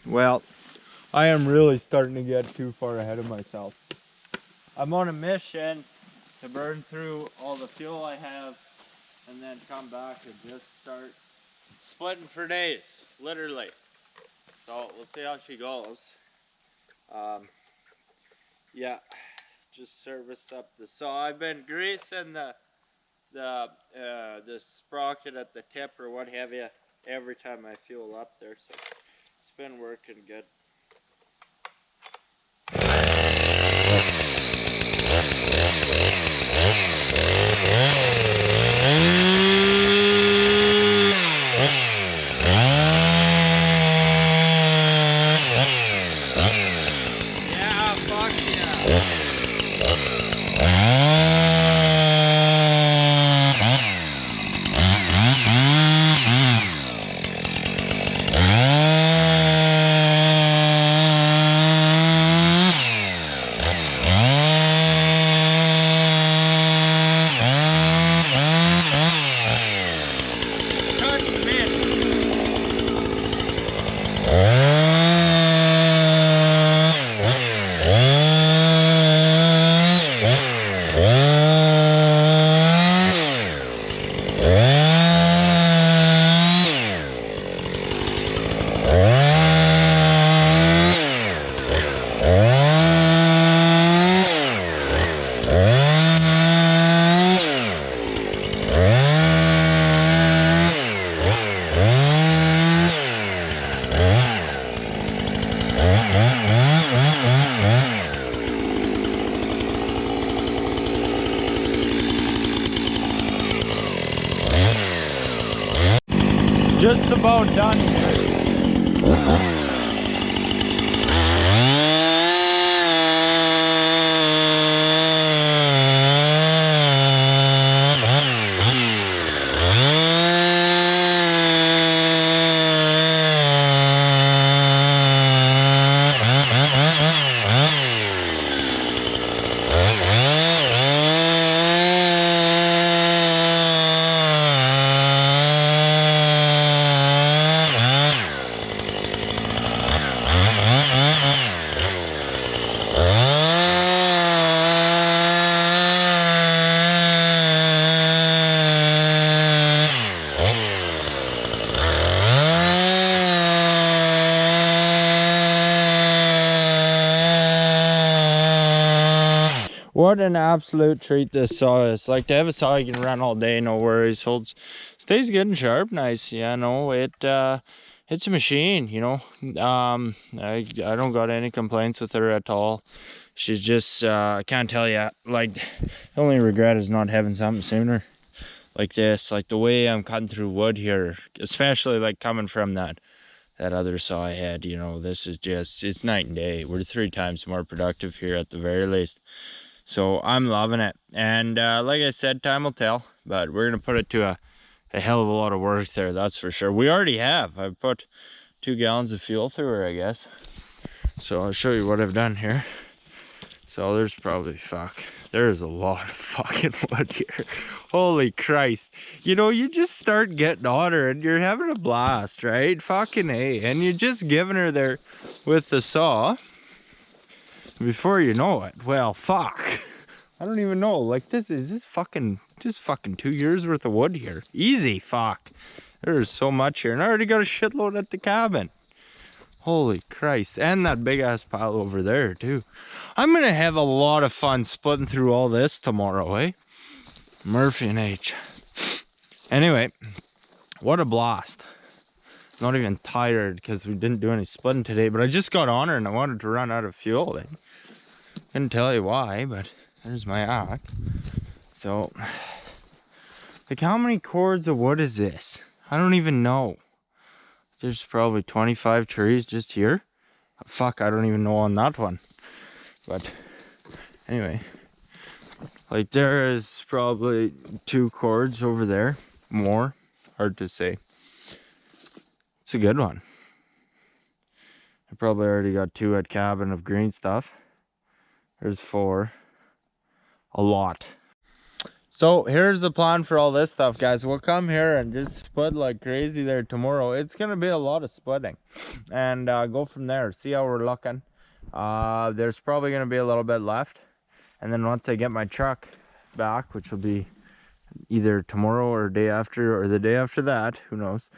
Well, I am really starting to get too far ahead of myself. I'm on a mission to burn through all the fuel I have and then come back and just start splitting for days, literally. So we'll see how she goes. Yeah, just service up the saw. I've been greasing the sprocket at the tip or what have you every time I fuel up there, so it's been working good. Yeah, fuck yeah. Just about done here. What an absolute treat this saw is. Like, to have a saw you can run all day, no worries. Stays good and sharp, nice. Yeah, no, it's a machine, you know. I don't got any complaints with her at all. She's just, I can't tell you, like, the only regret is not having something sooner like this. Like, the way I'm cutting through wood here, especially like coming from that other saw I had, you know, this is just, it's night and day. We're 3 times more productive here at the very least. So I'm loving it. And like I said, time will tell, but we're going to put it to a hell of a lot of work there, that's for sure. We already have. I've put 2 gallons of fuel through her, I guess. So I'll show you what I've done here. So there's probably, there's a lot of fucking wood here. Holy Christ. You know, you just start getting on her and you're having a blast, right? Fucking A. And you're just giving her there with the saw. Before you know it, well, fuck. I don't even know. Like, this fucking 2 years worth of wood here. Easy, fuck. There's so much here. And I already got a shitload at the cabin. Holy Christ. And that big ass pile over there, too. I'm gonna have a lot of fun splitting through all this tomorrow, eh? Murphy and H. Anyway, what a blast. Not even tired because we didn't do any splitting today, but I just got on her and I wanted to run out of fuel. I couldn't tell you why, but there's my ack. So, like, how many cords of wood is this? I don't even know. There's probably 25 trees just here. Fuck, I don't even know on that one. But anyway, like, there is probably 2 cords over there. More, hard to say. It's a good one. I probably already got 2 at cabin of green stuff. There's 4. A lot. So here's the plan for all this stuff, guys. We'll come here and just split like crazy there tomorrow. It's gonna be a lot of splitting, and go from there. See how we're looking. There's probably gonna be a little bit left, and then once I get my truck back, which will be either tomorrow or day after or the day after that, who knows,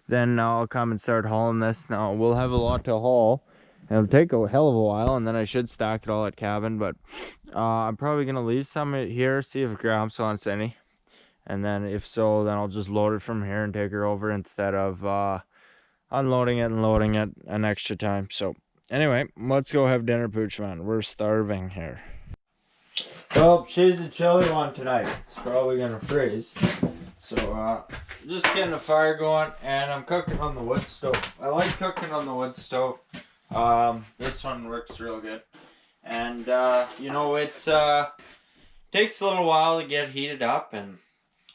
then I'll come and start hauling this. Now we'll have a lot to haul, It'll take a hell of a while, and then I should stack it all at cabin, but I'm probably gonna leave some here, see if Gramps wants any, and then if so, then I'll just load it from here and take her over instead of unloading it and loading it an extra time. So anyway, let's go have dinner, Pooch man. We're starving here. Well, she's a chilly one tonight. It's probably gonna freeze. So just getting the fire going, and I'm cooking on the wood stove. I like cooking on the wood stove. This one works real good, and you know, it's takes a little while to get heated up, and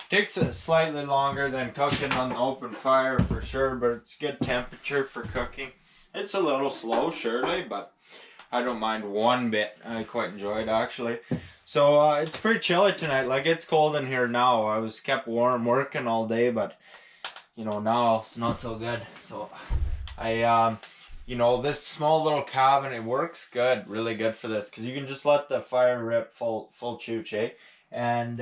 takes it slightly longer than cooking on the open fire for sure, but it's good temperature for cooking. It's a little slow surely, but I don't mind one bit. I quite enjoy it actually. So it's pretty chilly tonight. Like, it's cold in here now. I was kept warm working all day, but you know, now it's not so good. So I you know, this small little cabin, it works good, really good for this, because you can just let the fire rip full chooch, eh? And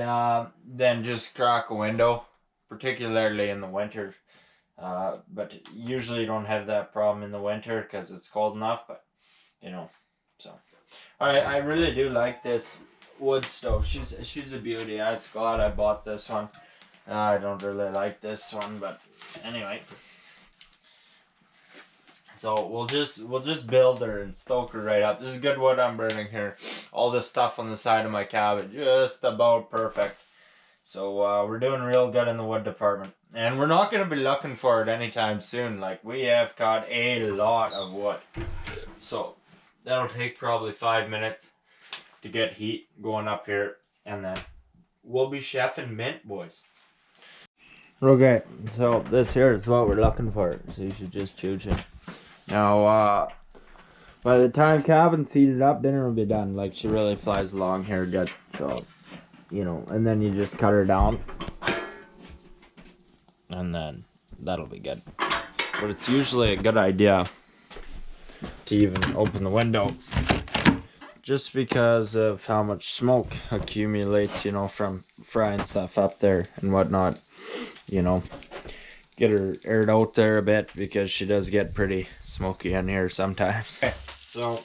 then just crack a window, particularly in the winter. But usually you don't have that problem in the winter because it's cold enough, but you know, so I really do like this wood stove. She's a beauty. I was glad I bought this one. I don't really like this one, but anyway. So we'll just build her and stoke her right up. This is good wood I'm burning here. All this stuff on the side of my cabin, just about perfect. So we're doing real good in the wood department. And we're not going to be looking for it anytime soon. Like, we have got a lot of wood. So that'll take probably 5 minutes to get heat going up here. And then we'll be chefing mint, boys. Okay, so this here is what we're looking for. So you should just choose it. Now, by the time cabin's heated up, dinner will be done. Like, she really flies along here good. So, you know, and then you just cut her down. And then that'll be good. But it's usually a good idea to even open the window. Just because of how much smoke accumulates, you know, from frying stuff up there and whatnot. You know, get her aired out there a bit because she does get pretty smoky in here sometimes. Okay, so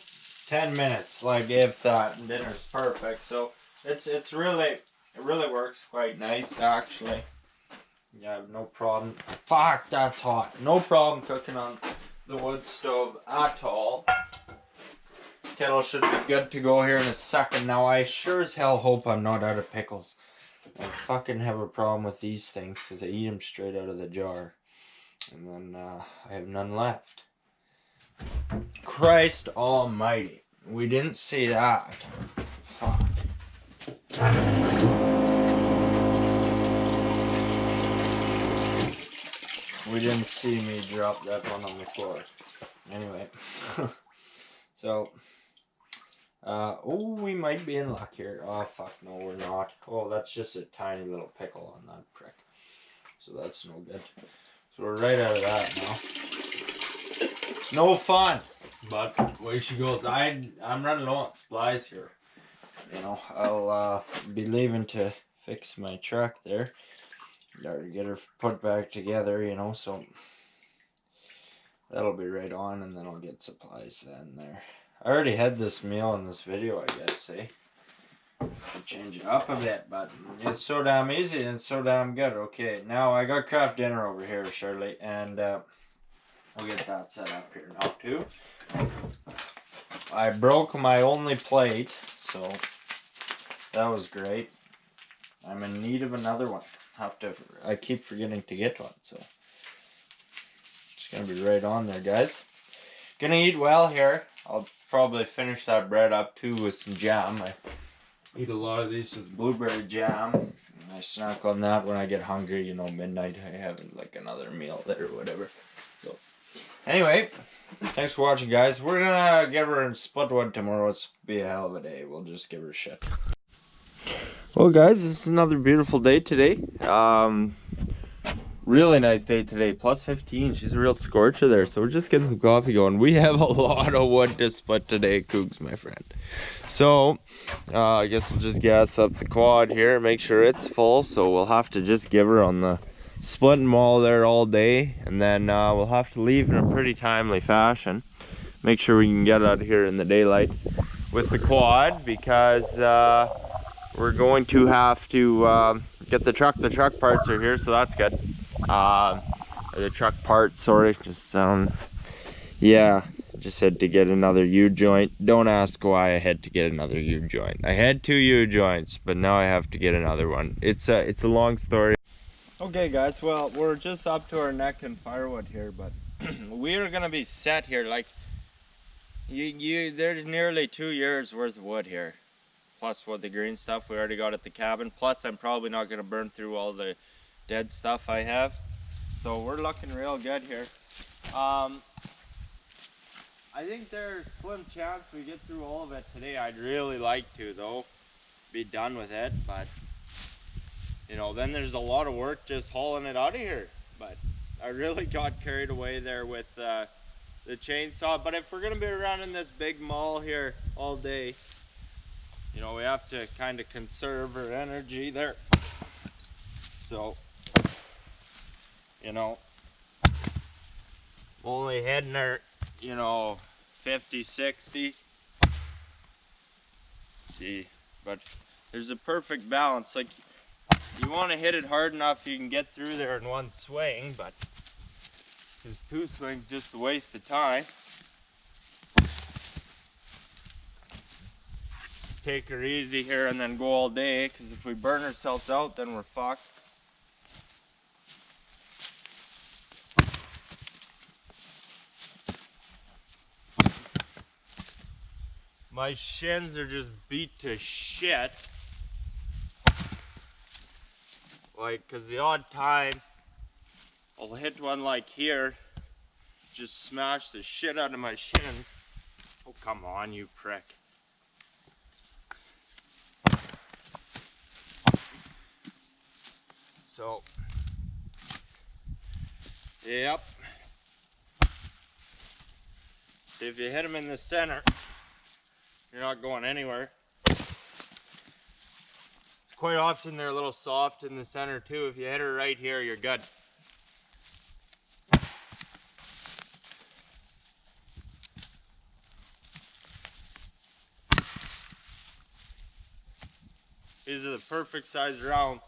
10 minutes, like if that, and dinner's perfect. So it really works quite nice actually. Yeah, no problem. Fuck, that's hot. No problem cooking on the wood stove at all. Kettle should be good to go here in a second. Now I sure as hell hope I'm not out of pickles. I fucking have a problem with these things because I eat them straight out of the jar. And then I have none left. Christ almighty. We didn't see that. Fuck. We didn't see me drop that one on the floor. Anyway. So. Oh, we might be in luck here. Oh, fuck, no, we're not. Oh, that's just a tiny little pickle on that prick. So that's no good. So we're right out of that now. No fun. But away she goes. I'm running low on supplies here. You know, I'll be leaving to fix my truck there. Or get her put back together, you know, so that'll be right on, and then I'll get supplies then there. I already had this meal in this video, I guess, see? Should change it up a bit, but it's so damn easy and so damn good. Okay, now I got craft dinner over here, Shirley, and we'll get that set up here now, too. I broke my only plate, so that was great. I'm in need of another one. I keep forgetting to get one, so it's gonna be right on there, guys. Gonna eat well here. I'll probably finish that bread up too with some jam. I eat a lot of these with blueberry jam. I snack on that when I get hungry, you know, midnight. I have like another meal there or whatever. So anyway, thanks for watching, guys. We're gonna give her split wood tomorrow. It's be a hell of a day. We'll just give her shit. Well, guys, this is another beautiful day today. Really nice day today, plus 15. She's a real scorcher there, so we're just getting some coffee going. We have a lot of wood to split today, Cougs, my friend. So I guess we'll just gas up the quad here, make sure it's full. So we'll have to just give her on the splitting wall there all day, and then we'll have to leave in a pretty timely fashion. make sure we can get out of here in the daylight with the quad, because we're going to have to get the truck. The truck parts are here, so that's good. Or the truck parts, sorry, just yeah, just had to get another U-joint. Don't ask why I had to get another U-joint. I had 2 U-joints, but now I have to get another one. It's a long story. Okay guys, well, we're just up to our neck in Firewood here, but we are gonna be set here. Like, there's nearly 2 years worth of wood here, plus what the green stuff we already got at the cabin, plus I'm probably not gonna burn through all the dead stuff I have, so we're looking real good here. I think there's slim chance we get through all of it today. I'd really like to, though, be done with it, but you know, then there's a lot of work just hauling it out of here. But I really got carried away there with the chainsaw. But if we're gonna be around in this big mall here all day, you know, we have to kind of conserve our energy there. So, you know, only heading there, you know, 50, 60. See, but there's a perfect balance. Like, you want to hit it hard enough you can get through there in one swing, but there's 2 swings just a waste of time. Just take her easy here and then go all day, because if we burn ourselves out, then we're fucked. My shins are just beat to shit. Like, cause the odd time I'll hit one like here, just smash the shit out of my shins. Oh, come on, you prick. So, yep. See, if you hit them in the center, you're not going anywhere. It's quite often they're a little soft in the center too. If you hit her right here, you're good. These are the perfect size round.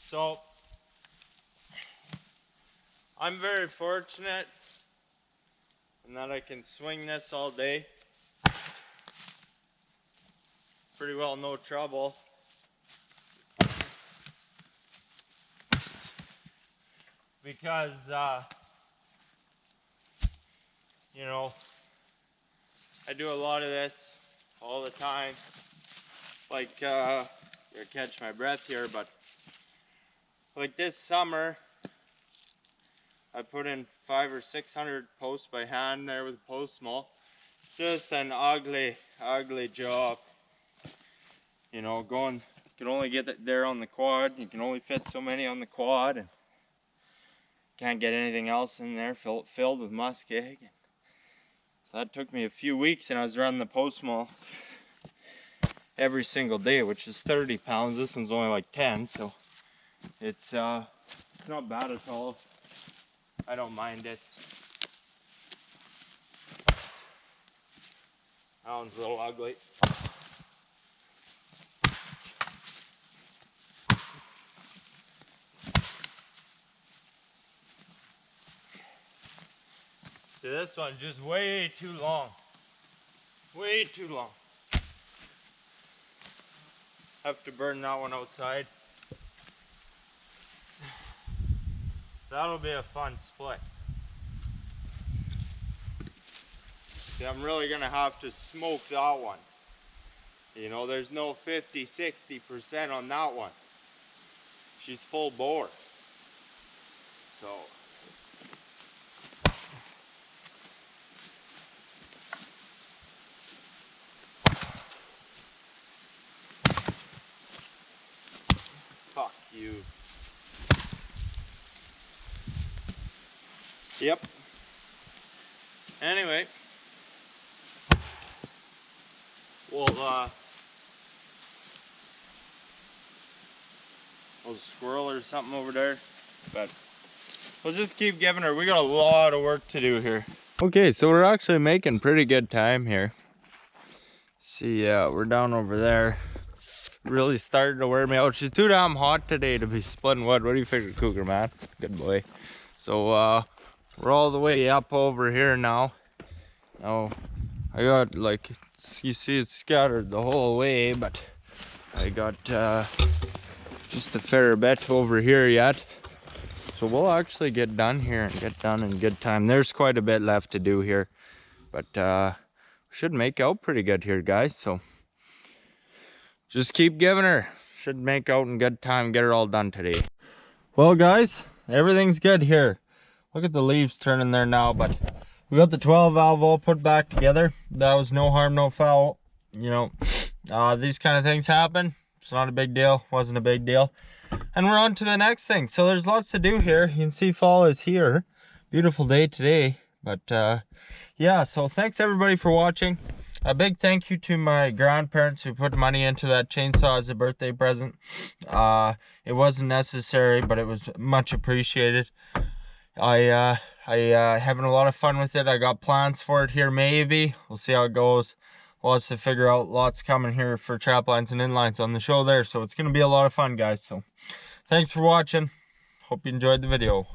So, I'm very fortunate in that I can swing this all day. Pretty well no trouble. Because, you know, I do a lot of this all the time. Like, I catch my breath here, but like this summer, I put in 500 or 600 posts by hand there with a post mill. Just an ugly, ugly job. You know, going, you can only get it there on the quad. You can only fit so many on the quad, and can't get anything else in there filled with muskeg. So that took me a few weeks, and I was running the post mill every single day, which is 30 pounds. This one's only like 10, so it's not bad at all. I don't mind it. That one's a little ugly. See, this one's just way too long. Way too long. Have to burn that one outside. That'll be a fun split. See, I'm really gonna have to smoke that one. You know, there's no 50, 60% on that one. She's full bore. So. few. Yep. Anyway, we'll a squirrel or something over there, but we'll just keep giving her. We got a lot of work to do here. Okay, so we're actually making pretty good time here. See, we're down over there. Really started to wear me out. She's too damn hot today to be splitting wood. What do you figure, Cougar man? Good boy. So we're all the way up over here now. Now I got, like, you see it's scattered the whole way, but I got just a fair bit over here yet. So we'll actually get done here and get done in good time. There's quite a bit left to do here, but we should make out pretty good here, guys. So just keep giving her. Should make out in good time, get her all done today. Well, guys, everything's good here. Look at the leaves turning there now, but we got the 12 valve all put back together. That was no harm, no foul. You know, these kind of things happen. It's not a big deal. Wasn't a big deal. And we're on to the next thing. So there's lots to do here. You can see fall is here. Beautiful day today. But yeah, so thanks everybody for watching. A big thank you to my grandparents who put money into that chainsaw as a birthday present. It wasn't necessary, but it was much appreciated. I having a lot of fun with it. I got plans for it here, maybe. We'll see how it goes. Lots to figure out. Lots coming here for Traplines and Inlines on the show there. So it's going to be a lot of fun, guys. So thanks for watching. Hope you enjoyed the video.